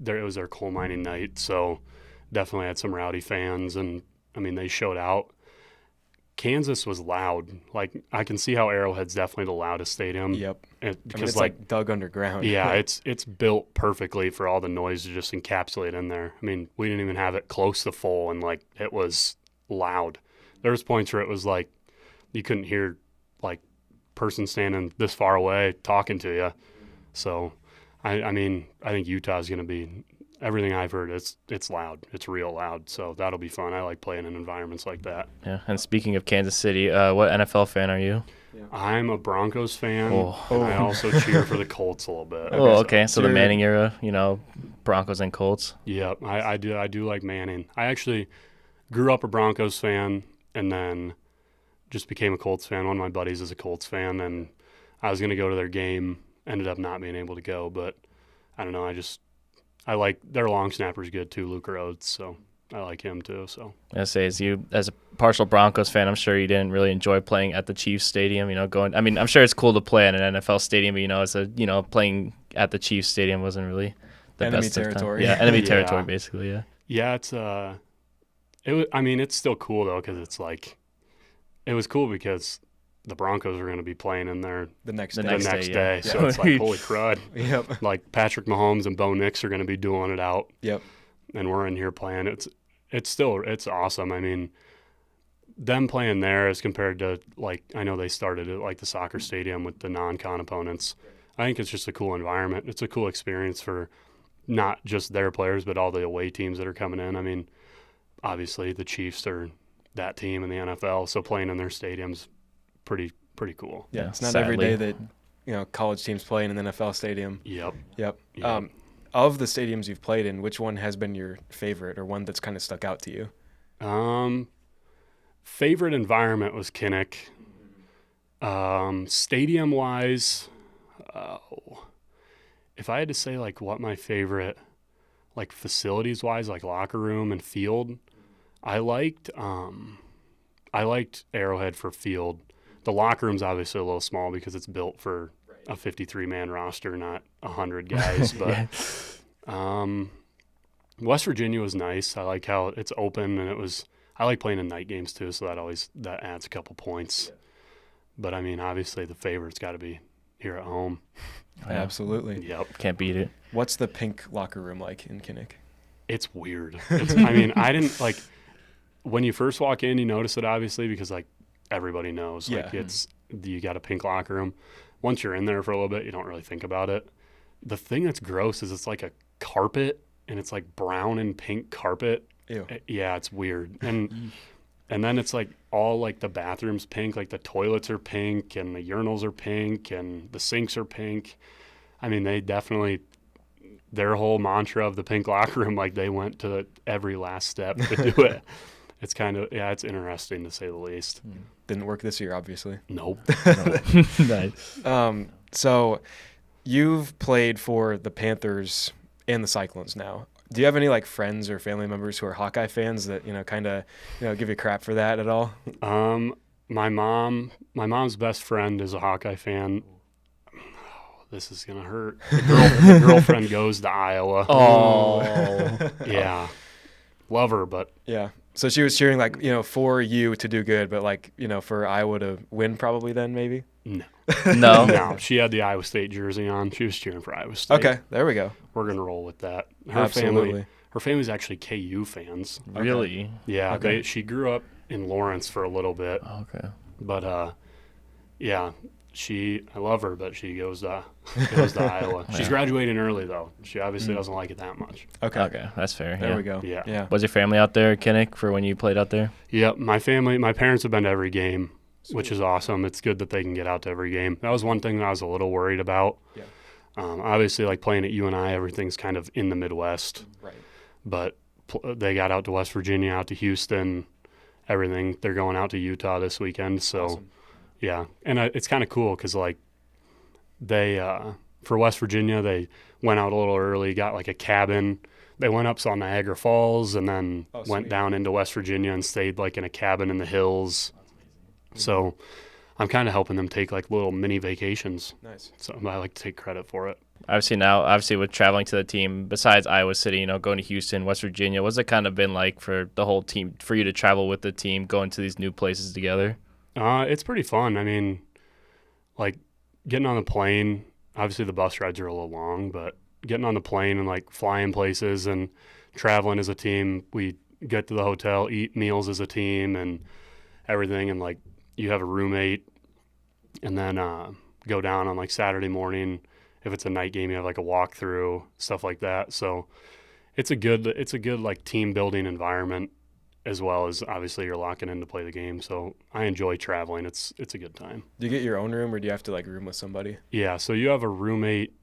[SPEAKER 3] it was their coal mining night, so definitely had some rowdy fans, and I mean, they showed out. Kansas was loud. I can see how Arrowhead's definitely the loudest stadium.
[SPEAKER 1] Yep.
[SPEAKER 3] Because
[SPEAKER 1] it's dug underground.
[SPEAKER 3] Yeah, it's built perfectly for all the noise to just encapsulate in there. I mean, we didn't even have it close to full, and it was loud. There was points where it was you couldn't hear person standing this far away talking to you. So I mean, I think Utah's going to be, everything I've heard, it's loud. It's real loud. So that'll be fun. I like playing in environments like that.
[SPEAKER 2] Yeah. And speaking of Kansas City, what NFL fan are you?
[SPEAKER 3] Yeah. I'm a Broncos fan.
[SPEAKER 2] And
[SPEAKER 3] I also cheer for the Colts a little bit.
[SPEAKER 2] Okay. So the Manning era, Broncos and Colts.
[SPEAKER 3] Yep. I do like Manning. I actually grew up a Broncos fan and then just became a Colts fan. One of my buddies is a Colts fan, and I was going to go to their game. Ended up not being able to go, but I don't know. I like their long snapper's good too, Luke Rhodes, so I like him too. So
[SPEAKER 2] I say, as a partial Broncos fan, I'm sure you didn't really enjoy playing at the Chiefs Stadium. I mean, I'm sure it's cool to play at an NFL stadium, but playing at the Chiefs Stadium wasn't really the
[SPEAKER 1] enemy
[SPEAKER 2] best
[SPEAKER 1] territory.
[SPEAKER 2] Yeah, enemy territory, basically. Yeah.
[SPEAKER 3] Yeah, it's still cool though, because it was cool because the Broncos are going to be playing in there
[SPEAKER 1] the next
[SPEAKER 3] day. So it's holy crud.
[SPEAKER 1] Yep.
[SPEAKER 3] Patrick Mahomes and Bo Nix are going to be dueling it out.
[SPEAKER 1] Yep.
[SPEAKER 3] And we're in here playing. It's awesome. I mean, them playing there as compared to I know they started at the soccer stadium with the non-con opponents. I think it's just a cool environment. It's a cool experience for not just their players, but all the away teams that are coming in. I mean, obviously the Chiefs are that team in the NFL, so playing in their stadiums pretty cool.
[SPEAKER 1] Yeah, it's not every day that college teams play in an NFL stadium.
[SPEAKER 3] Yep.
[SPEAKER 1] Of the stadiums you've played in, which one has been your favorite, or one that's kind of stuck out to you?
[SPEAKER 3] Favorite environment was Kinnick. Stadium wise, if I had to say what my favorite facilities wise, locker room and field, I liked Arrowhead for field. The locker room's obviously a little small because it's built for a 53-man roster, not 100 guys. But West Virginia was nice. I like how it's open, and I like playing in night games too, so that adds a couple points. Yeah. But I mean, obviously the favorite's got to be here at home.
[SPEAKER 1] Yeah. Absolutely.
[SPEAKER 3] Yep.
[SPEAKER 2] Can't beat it.
[SPEAKER 1] What's the pink locker room like in Kinnick?
[SPEAKER 3] It's weird. I mean, I didn't like when you first walk in, you notice it obviously because like everybody knows. Like you got a pink locker room. Once you're in there for a little bit, you don't really think about it. The thing that's gross is it's like a carpet, and it's like brown and pink carpet.
[SPEAKER 1] Ew.
[SPEAKER 3] Yeah, it's weird. And then it's like all like the bathrooms pink, like the toilets are pink and the urinals are pink and the sinks are pink. I mean, they definitely, their whole mantra of the pink locker room, like they went to every last step to do it. It's kind of, it's interesting to say the least.
[SPEAKER 1] Didn't work this year, obviously.
[SPEAKER 3] Nope.
[SPEAKER 2] Nice.
[SPEAKER 1] So you've played for the Panthers and the Cyclones now. Do you have any like friends or family members who are Hawkeye fans that, kind of, give you crap for that at all?
[SPEAKER 3] My mom's best friend is a Hawkeye fan. Oh, this is going to hurt. The girlfriend goes to Iowa.
[SPEAKER 2] Oh.
[SPEAKER 3] Yeah. Love her, but.
[SPEAKER 1] Yeah. So she was cheering like, for you to do good, but like, for Iowa to win probably then maybe?
[SPEAKER 3] No.
[SPEAKER 2] No.
[SPEAKER 3] She had the Iowa State jersey on. She was cheering for Iowa State.
[SPEAKER 1] Okay, there we go.
[SPEAKER 3] We're going to roll with that.
[SPEAKER 1] Absolutely.
[SPEAKER 3] Her family's actually KU fans.
[SPEAKER 2] Really?
[SPEAKER 3] Yeah,
[SPEAKER 1] Okay.
[SPEAKER 3] she grew up in Lawrence for a little bit.
[SPEAKER 2] Okay.
[SPEAKER 3] But, I love her, but she goes to Iowa. She's graduating early, though. She obviously doesn't like it that much.
[SPEAKER 2] Okay, that's fair.
[SPEAKER 1] There we go.
[SPEAKER 3] Yeah.
[SPEAKER 2] Was your family out there, Kinnick, for when you played out there?
[SPEAKER 3] Yep, my parents have been to every game, which is awesome. It's good that they can get out to every game. That was one thing that I was a little worried about.
[SPEAKER 1] Yeah.
[SPEAKER 3] Obviously, like playing at UNI, everything's kind of in the Midwest.
[SPEAKER 1] Right.
[SPEAKER 3] But they got out to West Virginia, out to Houston, everything. They're going out to Utah this weekend. So,
[SPEAKER 1] Awesome.
[SPEAKER 3] Yeah. And it's kind of cool because, like, they for West Virginia, they went out a little early, got like a cabin. They went up, saw Niagara Falls, and then went down into West Virginia and stayed like in a cabin in the hills. So I'm kind of helping them take like little mini vacations.
[SPEAKER 1] Nice.
[SPEAKER 3] So I like to take credit for it.
[SPEAKER 2] Obviously with traveling to the team, besides Iowa City, going to Houston, West Virginia, what's it kind of been like for the whole team, for you to travel with the team, going to these new places together?
[SPEAKER 3] It's pretty fun. I mean, like getting on the plane, obviously the bus rides are a little long, but getting on the plane and like flying places and traveling as a team, we get to the hotel, eat meals as a team and everything. And like you have a roommate and then go down on like Saturday morning. If it's a night game, you have like a walkthrough, stuff like that. So it's a good like team building environment, as well as obviously you're locking in to play the game. So I enjoy traveling. It's a good time.
[SPEAKER 1] Do you get your own room or do you have to like room with somebody?
[SPEAKER 3] Yeah. So you have a roommate.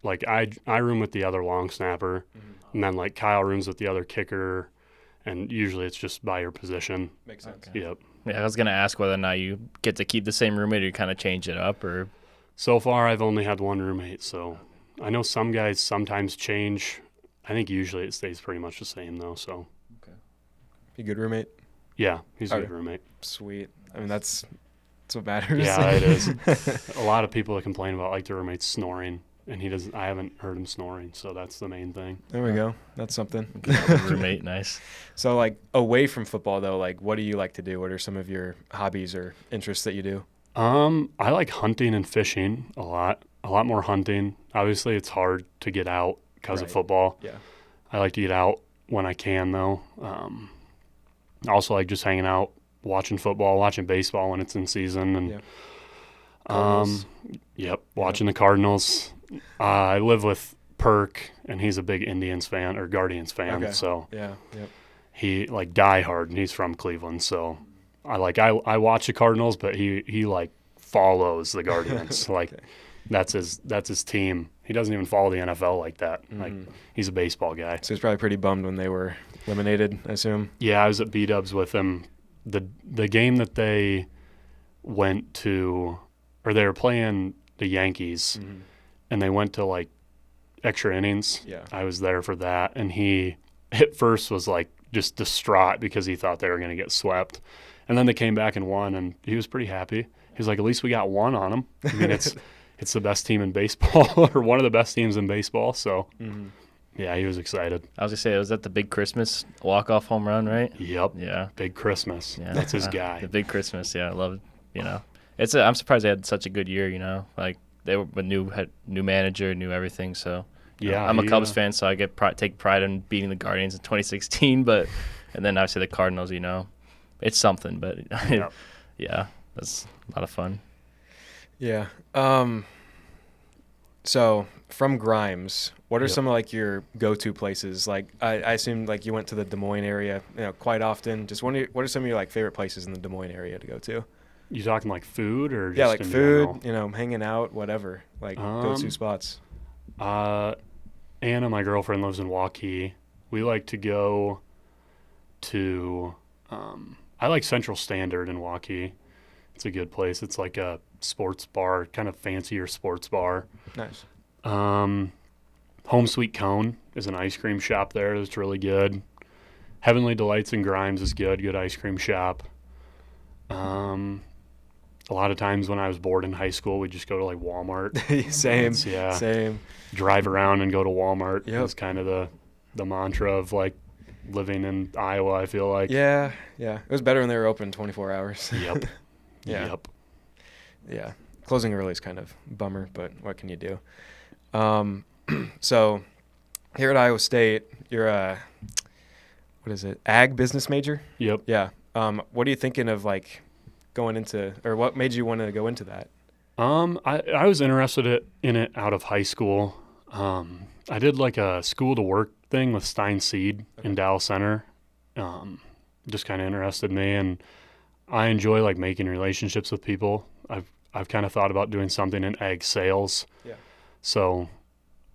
[SPEAKER 3] Like I room with the other long snapper, and then like Kyle rooms with the other kicker, and usually it's just by your position.
[SPEAKER 1] Makes sense.
[SPEAKER 2] Okay.
[SPEAKER 3] Yep.
[SPEAKER 2] Yeah, I was going to ask whether or not you get to keep the same roommate or you kind of change it up, or.
[SPEAKER 3] So far, I've only had one roommate, so I know some guys sometimes change. I think usually it stays pretty much the same, though. So,
[SPEAKER 1] You good roommate?
[SPEAKER 3] Yeah, he's a
[SPEAKER 1] Okay.
[SPEAKER 3] good roommate.
[SPEAKER 1] Sweet. I mean, that's what matters.
[SPEAKER 3] Yeah, it is. A lot of people that complain about like their roommates snoring, and he doesn't. I haven't heard him snoring, so that's the main thing.
[SPEAKER 1] There we go. That's something.
[SPEAKER 2] Roommate, nice.
[SPEAKER 1] So, like, away from football, though, like, what do you like to do? What are some of your hobbies or interests that you do?
[SPEAKER 3] I like hunting and fishing a lot more hunting. Obviously, it's hard to get out because of
[SPEAKER 1] Right.
[SPEAKER 3] football.
[SPEAKER 1] Yeah.
[SPEAKER 3] I like to get out when I can, though. I also like just hanging out, watching football, watching baseball when it's in season, and
[SPEAKER 1] Yeah. Cardinals.
[SPEAKER 3] watching the Cardinals. I live with Perk, and he's a big Indians fan or Guardians fan,
[SPEAKER 1] Okay.
[SPEAKER 3] so
[SPEAKER 1] Yeah. Yep.
[SPEAKER 3] he like die hard, and he's from Cleveland, so I watch the Cardinals, but he like follows the Guardians. Like
[SPEAKER 1] Okay.
[SPEAKER 3] that's his team. He doesn't even follow the NFL like that. Like he's a baseball guy.
[SPEAKER 1] So he's probably pretty bummed when they were eliminated, I assume.
[SPEAKER 3] Yeah, I was at B-Dubs with him. The game that they went to, or they were playing the Yankees, and they went to like extra innings.
[SPEAKER 1] Yeah.
[SPEAKER 3] I was there for that, and he at first was like just distraught because he thought they were going to get swept. And then they came back and won, and he was pretty happy. He was like, at least we got one on them. I mean, it's the best team in baseball or one of the best teams in baseball. So,
[SPEAKER 1] Mm-hmm.
[SPEAKER 3] yeah, he was excited.
[SPEAKER 2] I was going to say, was that the big Christmas walk-off home run, right?
[SPEAKER 3] Yep.
[SPEAKER 2] Yeah.
[SPEAKER 3] Big Christmas.
[SPEAKER 2] Yeah.
[SPEAKER 3] That's his guy.
[SPEAKER 2] The big Christmas, yeah. I love it, I'm surprised they had such a good year, Like, they were a new manager, new everything, so.
[SPEAKER 3] Yeah.
[SPEAKER 2] I'm a Cubs fan, so I take pride in beating the Guardians in 2016, and then obviously the Cardinals, it's something, but
[SPEAKER 3] Yep.
[SPEAKER 2] yeah, that's a lot of fun.
[SPEAKER 1] Yeah. So from Grimes, what are
[SPEAKER 3] Yep.
[SPEAKER 1] some of like your go-to places? Like I assume like you went to the Des Moines area, quite often. Just what are some of your like favorite places in the Des Moines area to go to?
[SPEAKER 3] You talking like food or just
[SPEAKER 1] Yeah, like
[SPEAKER 3] in
[SPEAKER 1] food,
[SPEAKER 3] general?
[SPEAKER 1] hanging out, whatever. Like go-to spots.
[SPEAKER 3] Anna, my girlfriend, lives in Waukee. We like to go to I like Central Standard in Waukee. It's a good place. It's like a sports bar, kind of fancier sports bar.
[SPEAKER 1] Nice.
[SPEAKER 3] Home Sweet Cone is an ice cream shop there that's really good. Heavenly Delights in Grimes is good ice cream shop. A lot of times when I was bored in high school, we'd just go to like Walmart.
[SPEAKER 1] Same.
[SPEAKER 3] Drive around and go to Walmart.
[SPEAKER 1] Yep.
[SPEAKER 3] It's kind of the mantra of like living in Iowa, I feel like.
[SPEAKER 1] Yeah. It was better when they were open 24 hours.
[SPEAKER 3] Yep.
[SPEAKER 1] Yeah.
[SPEAKER 3] Yep.
[SPEAKER 1] Yeah. Closing early is kind of a bummer, but what can you do? So here at Iowa State, you're a, ag business major?
[SPEAKER 3] Yep.
[SPEAKER 1] Yeah. What are you thinking of like going into, or what made you want to go into that?
[SPEAKER 3] I was interested in it out of high school. I did like a school to work thing with Stein Seed in Dallas Center. Just kind of interested me, and I enjoy like making relationships with people. I've kind of thought about doing something in ag sales.
[SPEAKER 1] Yeah.
[SPEAKER 3] So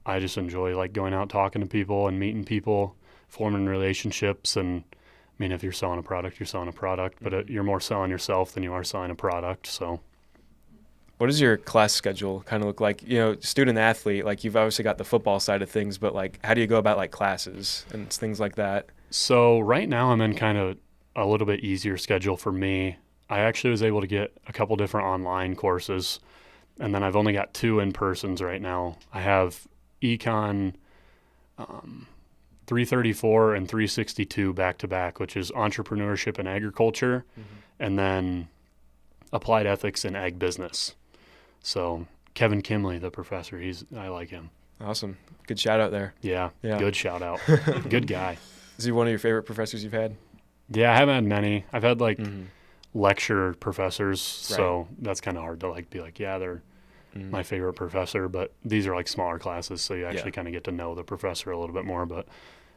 [SPEAKER 3] I just enjoy like going out talking to people and meeting people, forming relationships. And I mean, if you're selling a product, you're selling a product, but you're more selling yourself than you are selling a product. So.
[SPEAKER 1] What does your class schedule kind of look like? Student athlete, like you've obviously got the football side of things, but like how do you go about like classes and things like that?
[SPEAKER 3] So right now I'm in kind of a little bit easier schedule for me. I actually was able to get a couple different online courses, and then I've only got 2 in-persons right now. I have Econ 334 and 362 back-to-back, which is entrepreneurship and agriculture, and then applied ethics and ag business. So Kevin Kimley, the professor, I like him.
[SPEAKER 1] Awesome. Good shout out there.
[SPEAKER 3] Yeah. Good shout out. Good guy.
[SPEAKER 1] Is he one of your favorite professors you've had?
[SPEAKER 3] Yeah, I haven't had many. I've had like lecture professors, so that's kind of hard to like be like, yeah, they're my favorite professor, but these are like smaller classes, so you actually kind of get to know the professor a little bit more. But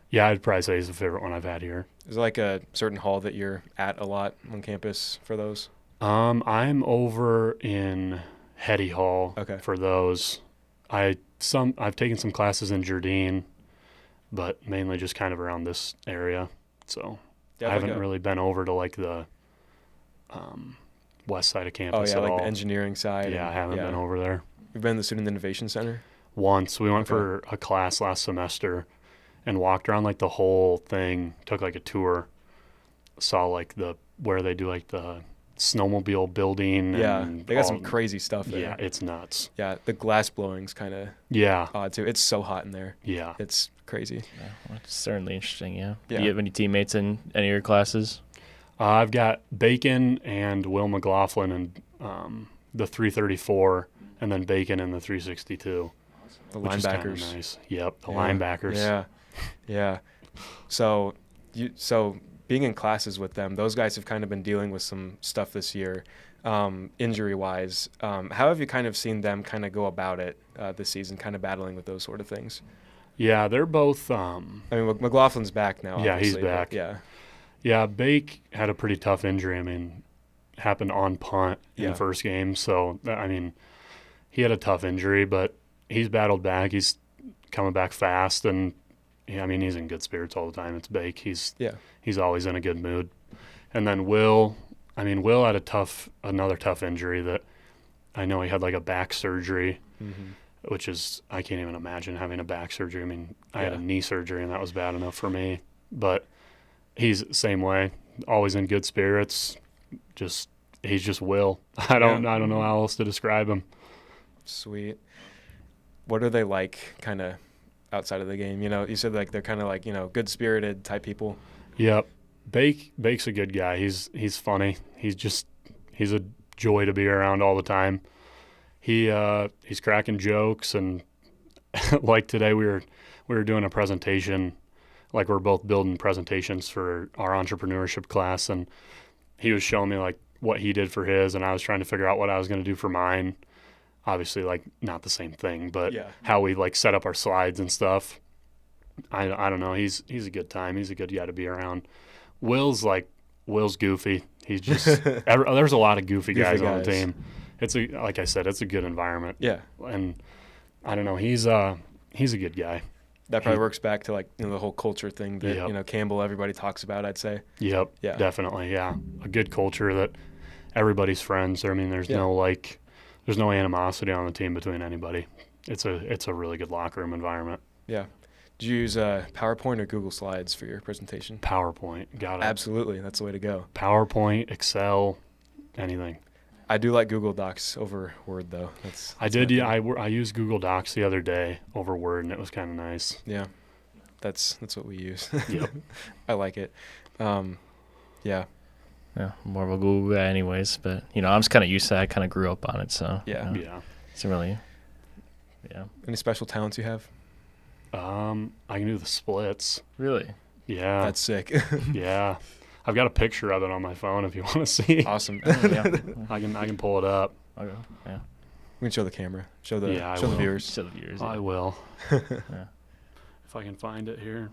[SPEAKER 3] yeah, I'd probably say he's the favorite one I've had here.
[SPEAKER 1] Is there like a certain hall that you're at a lot on campus for those?
[SPEAKER 3] I'm over in Hetty Hall for those. I've taken some classes in Jardine, but mainly just kind of around this area. So I haven't really been over to like the west side of campus at all.
[SPEAKER 1] Like the engineering side.
[SPEAKER 3] Yeah, I haven't been over there.
[SPEAKER 1] You've been to the Student Innovation Center?
[SPEAKER 3] Once. We went for a class last semester and walked around like the whole thing, took like a tour, saw like where they do like the snowmobile building.
[SPEAKER 1] Yeah, they got some crazy stuff there.
[SPEAKER 3] Yeah, it's nuts.
[SPEAKER 1] Yeah, the glass blowing's kind of odd too. It's so hot in there.
[SPEAKER 3] Yeah.
[SPEAKER 1] It's crazy.
[SPEAKER 2] Yeah, well, it's certainly interesting, yeah.
[SPEAKER 1] Yeah.
[SPEAKER 2] Do you have any teammates in any of your classes?
[SPEAKER 3] I've got Bacon and Will McLaughlin in the 334, and then Bacon in the 362.
[SPEAKER 1] The
[SPEAKER 3] which
[SPEAKER 1] linebackers.
[SPEAKER 3] Is kinda nice. Yep, the linebackers.
[SPEAKER 1] Yeah. So being in classes with them, those guys have kind of been dealing with some stuff this year, injury-wise. How have you kind of seen them kind of go about it this season, kind of battling with those sort of things?
[SPEAKER 3] Yeah, they're both.
[SPEAKER 1] I mean, McLaughlin's back now.
[SPEAKER 3] Yeah, he's back. Yeah, Bake had a pretty tough injury. I mean, happened on punt in the first game. So, I mean, he had a tough injury, but he's battled back. He's coming back fast, and I mean, he's in good spirits all the time. It's Bake. He's always in a good mood. And then Will had another tough injury that I know he had like a back surgery, which is, I can't even imagine having a back surgery. I mean, I had a knee surgery, and that was bad enough for me. But he's the same way, always in good spirits. He's just Will. I don't know how else to describe him.
[SPEAKER 1] Sweet. What are they like kind of outside of the game? You know, you said like they're kind of like, you know, good-spirited type people.
[SPEAKER 3] Yep. Bake's a good guy. He's funny. He's a joy to be around all the time. He's cracking jokes, and like today we were doing a presentation, like we're both building presentations for our entrepreneurship class, and he was showing me like what he did for his, and I was trying to figure out what I was going to do for mine. Obviously, like not the same thing, but how we like set up our slides and stuff. I don't know. He's a good time. He's a good guy to be around. Will's goofy. He's just there's a lot of goofy guys on the team. Like I said, it's a good environment.
[SPEAKER 1] Yeah.
[SPEAKER 3] And I don't know. He's a good guy.
[SPEAKER 1] That probably works back to like, you know, the whole culture thing that, you know, Campbell, everybody talks about, I'd say.
[SPEAKER 3] Yep. Yeah. Definitely. Yeah. A good culture that everybody's friends. I mean, there's no animosity on the team between anybody. It's a really good locker room environment.
[SPEAKER 1] Yeah. Did you use PowerPoint or Google Slides for your presentation?
[SPEAKER 3] PowerPoint. Got it.
[SPEAKER 1] Absolutely. That's the way to go.
[SPEAKER 3] PowerPoint, Excel, anything.
[SPEAKER 1] I do like Google Docs over Word, though.
[SPEAKER 3] I used Google Docs the other day over Word, and it was kind of nice.
[SPEAKER 1] Yeah. That's what we use.
[SPEAKER 3] Yep.
[SPEAKER 1] I like it. Yeah.
[SPEAKER 2] Yeah, more of a Google guy anyways, but, you know, I'm just kind of used to that. I kind of grew up on it, so.
[SPEAKER 1] Yeah.
[SPEAKER 2] You know,
[SPEAKER 3] Yeah.
[SPEAKER 2] It's really, yeah.
[SPEAKER 1] Any special talents you have?
[SPEAKER 3] I can do the splits.
[SPEAKER 2] Really?
[SPEAKER 3] Yeah.
[SPEAKER 1] That's sick.
[SPEAKER 3] Yeah. I've got a picture of it on my phone if you want to see.
[SPEAKER 1] Awesome.
[SPEAKER 2] Yeah.
[SPEAKER 3] I can pull it up.
[SPEAKER 2] Okay. Yeah.
[SPEAKER 1] We can show the camera. Show the
[SPEAKER 3] will.
[SPEAKER 1] viewers.
[SPEAKER 2] Show the viewers.
[SPEAKER 3] I will.
[SPEAKER 2] Yeah.
[SPEAKER 3] If I can find it here.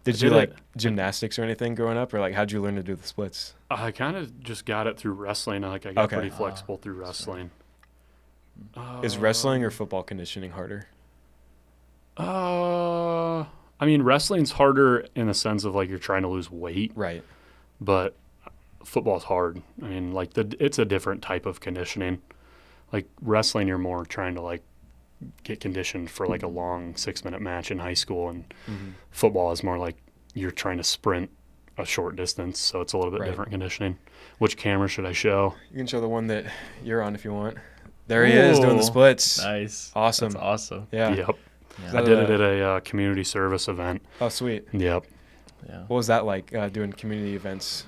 [SPEAKER 1] Did you like gymnastics or anything growing up, or like how'd you learn to do the splits?
[SPEAKER 3] I kind of just got it through wrestling. Like I got
[SPEAKER 1] Okay.
[SPEAKER 3] pretty flexible through wrestling.
[SPEAKER 1] Is wrestling or football conditioning harder?
[SPEAKER 3] I mean, wrestling's harder in the sense of like you're trying to lose weight,
[SPEAKER 1] Right.
[SPEAKER 3] but football's hard. I mean, like it's a different type of conditioning. Like wrestling, you're more trying to like get conditioned for like a long 6-minute match in high school, and football is more like you're trying to sprint a short distance, so it's a little bit different conditioning. Which camera should I show?
[SPEAKER 1] You can show the one that you're on if you want. There he is doing the splits.
[SPEAKER 2] Nice.
[SPEAKER 1] Awesome.
[SPEAKER 2] That's awesome.
[SPEAKER 1] Yeah.
[SPEAKER 3] Yep.
[SPEAKER 2] Yeah.
[SPEAKER 3] I did it at a community service event.
[SPEAKER 1] Oh, sweet.
[SPEAKER 3] Yep.
[SPEAKER 2] Yeah.
[SPEAKER 1] What was that like, doing community events?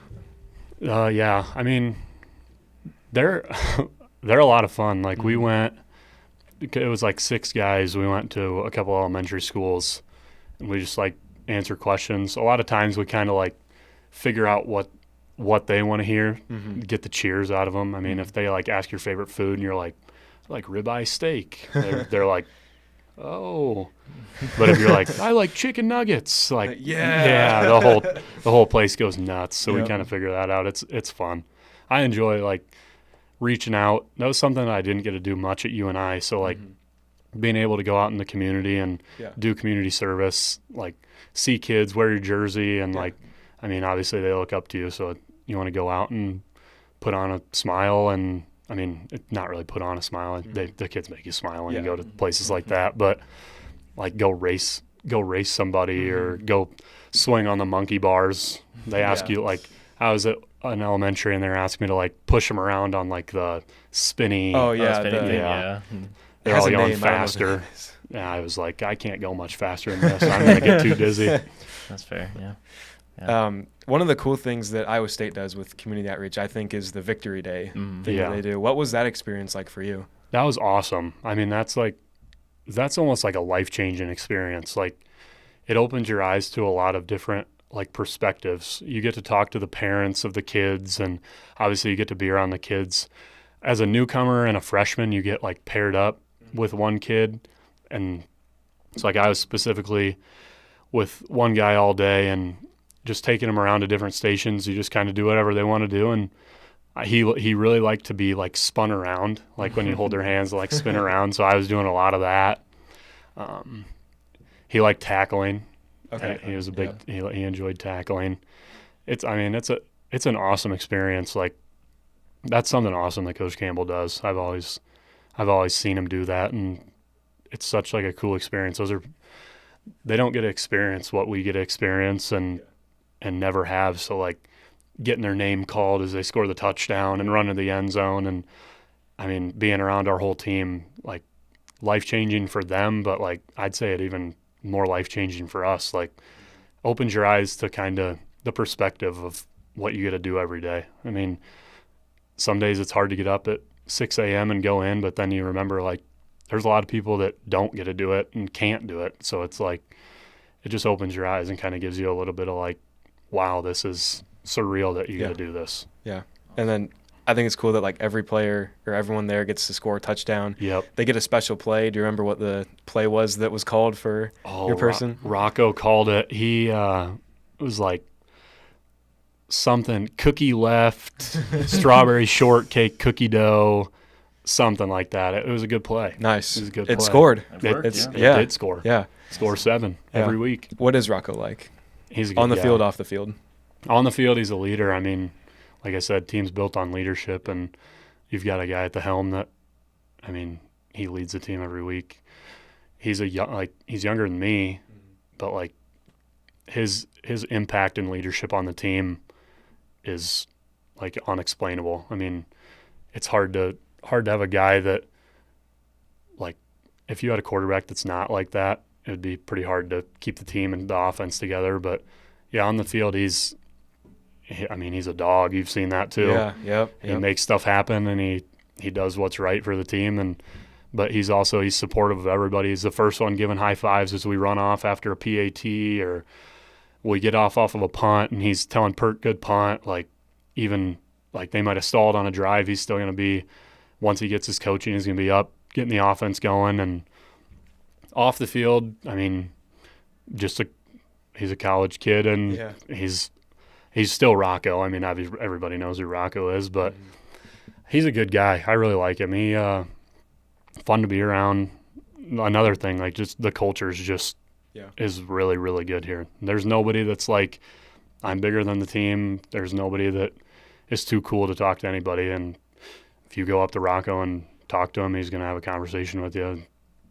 [SPEAKER 3] Yeah. I mean, they're a lot of fun. Like we went, it was like 6 guys. We went to a couple elementary schools, and we just like answer questions. A lot of times we kind of like figure out what they want to hear, get the cheers out of them. I mean, if they like ask your favorite food and you're like ribeye steak, they're like, oh. But if you're like, I like chicken nuggets, like the whole place goes nuts. So we kind of figure that out. It's fun. I enjoy like reaching out. That was something that I didn't get to do much at UNI. So like being able to go out in the community and do community service, like see kids, wear your jersey, and like, I mean, obviously they look up to you, so you want to go out and put on a smile. And I mean, not really put on a smile. The kids make you smile when you go to places like that. But like go race somebody or go swing on the monkey bars. They ask you, like, I was at an elementary and they're asking me to like push them around on like the spinny.
[SPEAKER 1] Oh yeah,
[SPEAKER 2] Spinning thing,
[SPEAKER 3] yeah.
[SPEAKER 2] yeah.
[SPEAKER 3] They're all going faster. Yeah, I was like, I can't go much faster than this. I'm going to get too dizzy.
[SPEAKER 2] That's fair, yeah.
[SPEAKER 1] One of the cool things that Iowa State does with community outreach, I think, is the Victory Day thing that they do. What was that experience like for you?
[SPEAKER 3] That was awesome. I mean, that's almost like a life-changing experience. Like, it opens your eyes to a lot of different like perspectives. You get to talk to the parents of the kids, and obviously you get to be around the kids. As a newcomer and a freshman, you get like paired up with one kid, and it's like I was specifically with one guy all day and just taking him around to different stations. You just kind of do whatever they want to do, and he really liked to be like spun around, like when you hold their hands, like spin around. So I was doing a lot of that. He liked tackling.
[SPEAKER 1] Okay.
[SPEAKER 3] He was a big. He enjoyed tackling. It's an awesome experience. Like, that's something awesome that Coach Campbell does. I've always seen him do that, and it's such like a cool experience. They don't get to experience what we get to experience and never have. So like getting their name called as they score the touchdown and run to the end zone, and I mean being around our whole team, like life-changing for them, but like I'd say it even more life-changing for us. Like opens your eyes to kind of the perspective of what you get to do every day. I mean, some days it's hard to get up at 6 a.m. and go in, but then you remember like there's a lot of people that don't get to do it and can't do it. So it's like it just opens your eyes and kind of gives you a little bit of like, wow, this is surreal that you got to do this.
[SPEAKER 1] Yeah. And then I think it's cool that like every player or everyone there gets to score a touchdown.
[SPEAKER 3] Yep.
[SPEAKER 1] They get a special play. Do you remember what the play was that was called for your person?
[SPEAKER 3] Rocco called it. He was like something cookie left, strawberry shortcake, cookie dough, something like that. It was a good play.
[SPEAKER 1] Nice.
[SPEAKER 3] It was a good
[SPEAKER 1] It
[SPEAKER 3] play.
[SPEAKER 1] scored.
[SPEAKER 3] It
[SPEAKER 1] yeah.
[SPEAKER 3] did score.
[SPEAKER 1] Yeah.
[SPEAKER 3] Score 7 every week.
[SPEAKER 1] What is Rocco like?
[SPEAKER 3] He's a good
[SPEAKER 1] on the
[SPEAKER 3] guy.
[SPEAKER 1] field, off the field.
[SPEAKER 3] On the field, he's a leader. I mean, like I said, team's built on leadership, and you've got a guy at the helm that, I mean, he leads the team every week. He's he's younger than me, but like his impact and leadership on the team is like unexplainable. I mean, it's hard to have a guy that, like, if you had a quarterback that's not like that, it would be pretty hard to keep the team and the offense together. But yeah, on the field, he's a dog. You've seen that too.
[SPEAKER 1] Yeah, yep.
[SPEAKER 3] He makes stuff happen, and he does what's right for the team. But he's supportive of everybody. He's the first one giving high fives as we run off after a PAT or we get off of a punt, and he's telling Pert, good punt. Like, even like they might have stalled on a drive, he's still going to be, once he gets his coaching, he's going to be up, getting the offense going. And off the field, I mean, he's a college kid, and he's still Rocco. I mean, everybody knows who Rocco is, but he's a good guy. I really like him. He fun to be around. Another thing, like, just the culture is really, really good here. There's nobody that's like, I'm bigger than the team. There's nobody that is too cool to talk to anybody. And if you go up to Rocco and talk to him, he's going to have a conversation with you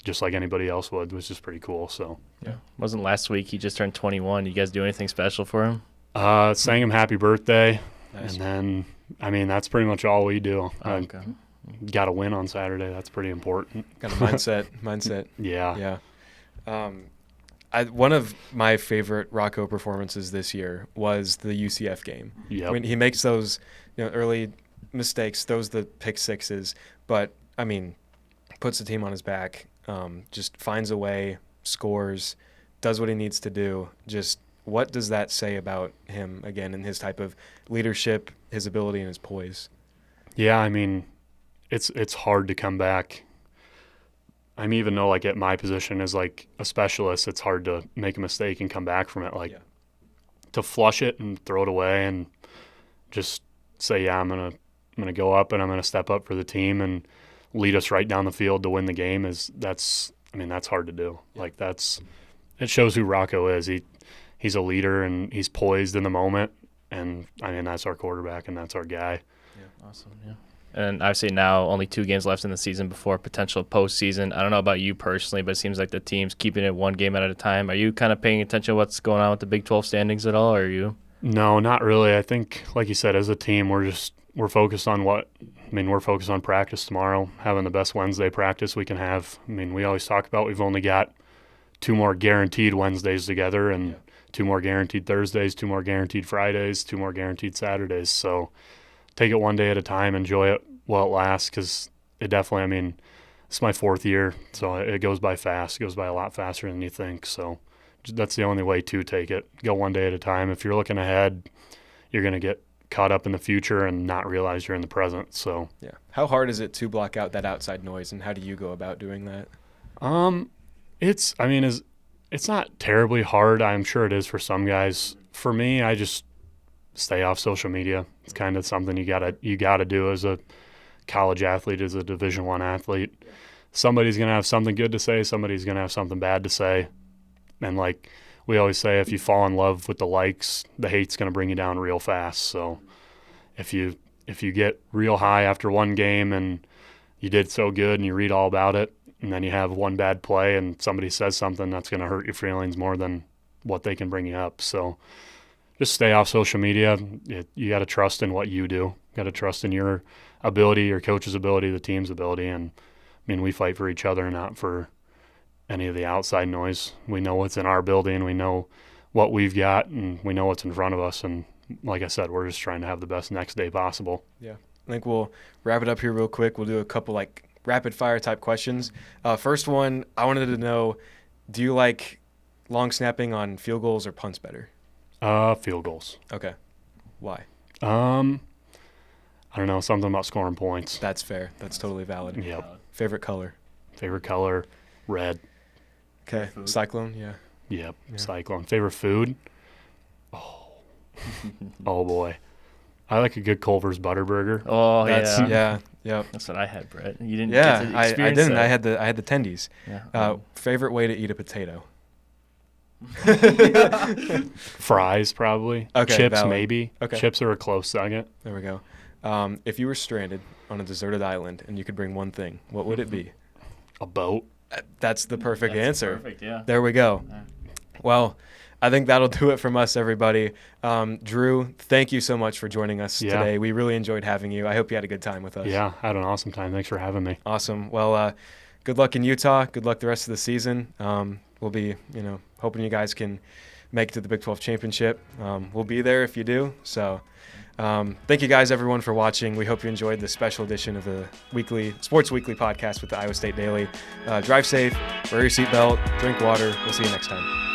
[SPEAKER 3] just like anybody else would, which is pretty cool. So
[SPEAKER 2] yeah, wasn't last week he just turned 21? You guys do anything special for him?
[SPEAKER 3] Sang him happy birthday.
[SPEAKER 1] Nice.
[SPEAKER 3] And then, I mean, that's pretty much all we do.
[SPEAKER 2] Okay.
[SPEAKER 3] Got to win on Saturday. That's pretty important.
[SPEAKER 1] Got a mindset.
[SPEAKER 3] Yeah.
[SPEAKER 1] One of my favorite Rocco performances this year was the UCF game.
[SPEAKER 3] Yep.
[SPEAKER 1] I mean, he makes those early mistakes, those the pick sixes, but I mean, puts the team on his back, just finds a way, scores, does what he needs to do. Just what does that say about him, again, and his type of leadership, his ability, and his poise?
[SPEAKER 3] Yeah, I mean, it's hard to come back. I mean, even though, like, at my position as, like, a specialist, it's hard to make a mistake and come back from it. Like, to flush it and throw it away and just say, yeah, I'm gonna go up and I'm gonna step up for the team and lead us right down the field to win the game that's hard to do. Like, it shows who Rocco is. He's a leader, and he's poised in the moment, and I mean, that's our quarterback and that's our guy.
[SPEAKER 2] Yeah, awesome. Yeah. And obviously now only 2 games left in the season before potential postseason. I don't know about you personally, but it seems like the team's keeping it one game at a time. Are you kind of paying attention to what's going on with the Big 12 standings at all, or are you?
[SPEAKER 3] No, not really. I think, like you said, as a team, we're focused on we're focused on practice tomorrow, having the best Wednesday practice we can have. I mean, we always talk about we've only got 2 more guaranteed Wednesdays together, and 2 more guaranteed Thursdays, 2 more guaranteed Fridays, 2 more guaranteed Saturdays. So take it one day at a time, enjoy it while it lasts, because it definitely, I mean, it's my 4th year, so it goes by fast. It goes by a lot faster than you think. So that's the only way to take it. Go one day at a time. If you're looking ahead, you're going to get caught up in the future and not realize you're in the present. So
[SPEAKER 1] how hard is it to block out that outside noise, and how do you go about doing that?
[SPEAKER 3] It's not terribly hard. I'm sure it is for some guys. For me, I just stay off social media. It's kind of something you gotta do as a college athlete, as a Division I athlete. Somebody's gonna have something good to say. Somebody's gonna have something bad to say. And like we always say, if you fall in love with the likes, the hate's gonna bring you down real fast. So if you get real high after one game and you did so good and you read all about it, and then you have one bad play and somebody says something, that's going to hurt your feelings more than what they can bring you up. So just stay off social media. You got to trust in what you do. You got to trust in your ability, your coach's ability, the team's ability, and mean, we fight for each other, not for any of the outside noise. We know what's in our building. We know what we've got, and we know what's in front of us. And like I said, we're just trying to have the best next day possible.
[SPEAKER 1] Yeah. I think we'll wrap it up here real quick. We'll do a couple like rapid fire type questions. First one, I wanted to know, do you like long snapping on field goals or punts better?
[SPEAKER 3] Field goals.
[SPEAKER 1] Okay. Why?
[SPEAKER 3] I don't know, something about scoring points.
[SPEAKER 1] That's fair. That's totally valid.
[SPEAKER 3] Yep.
[SPEAKER 1] Favorite color?
[SPEAKER 3] Favorite color, red.
[SPEAKER 1] Okay. Cyclone, yeah.
[SPEAKER 3] Yep.
[SPEAKER 1] Yeah.
[SPEAKER 3] Cyclone. Favorite food? Oh. Oh boy. I like a good Culver's butter burger.
[SPEAKER 2] Oh,
[SPEAKER 1] That's,
[SPEAKER 2] yeah.
[SPEAKER 1] yeah. Yep.
[SPEAKER 2] That's what I had, Brett. You didn't
[SPEAKER 1] Yeah,
[SPEAKER 2] get to
[SPEAKER 1] I
[SPEAKER 2] experience
[SPEAKER 1] didn't.
[SPEAKER 2] that.
[SPEAKER 1] I had the tendies.
[SPEAKER 2] Yeah.
[SPEAKER 1] Favorite way to eat a potato?
[SPEAKER 3] Fries, probably.
[SPEAKER 1] Okay,
[SPEAKER 3] Chips,
[SPEAKER 1] valid.
[SPEAKER 3] maybe.
[SPEAKER 1] Okay.
[SPEAKER 3] Chips are a close second.
[SPEAKER 1] There we go. If you were stranded on a deserted island and you could bring one thing, what would it be?
[SPEAKER 3] A boat.
[SPEAKER 1] That's the perfect answer.
[SPEAKER 2] Perfect, yeah.
[SPEAKER 1] There we go.
[SPEAKER 2] Yeah.
[SPEAKER 1] Well, I think that'll do it from us, everybody. Drew, thank you so much for joining us today. We really enjoyed having you. I hope you had a good time with us.
[SPEAKER 3] Yeah, I had an awesome time. Thanks for having me.
[SPEAKER 1] Awesome. Well, good luck in Utah. Good luck the rest of the season. We'll be, hoping you guys can make it to the Big 12 championship. We'll be there if you do. So thank you guys, everyone, for watching. We hope you enjoyed this special edition of the Sports Weekly podcast with the Iowa State Daily. Drive safe, wear your seatbelt, drink water. We'll see you next time.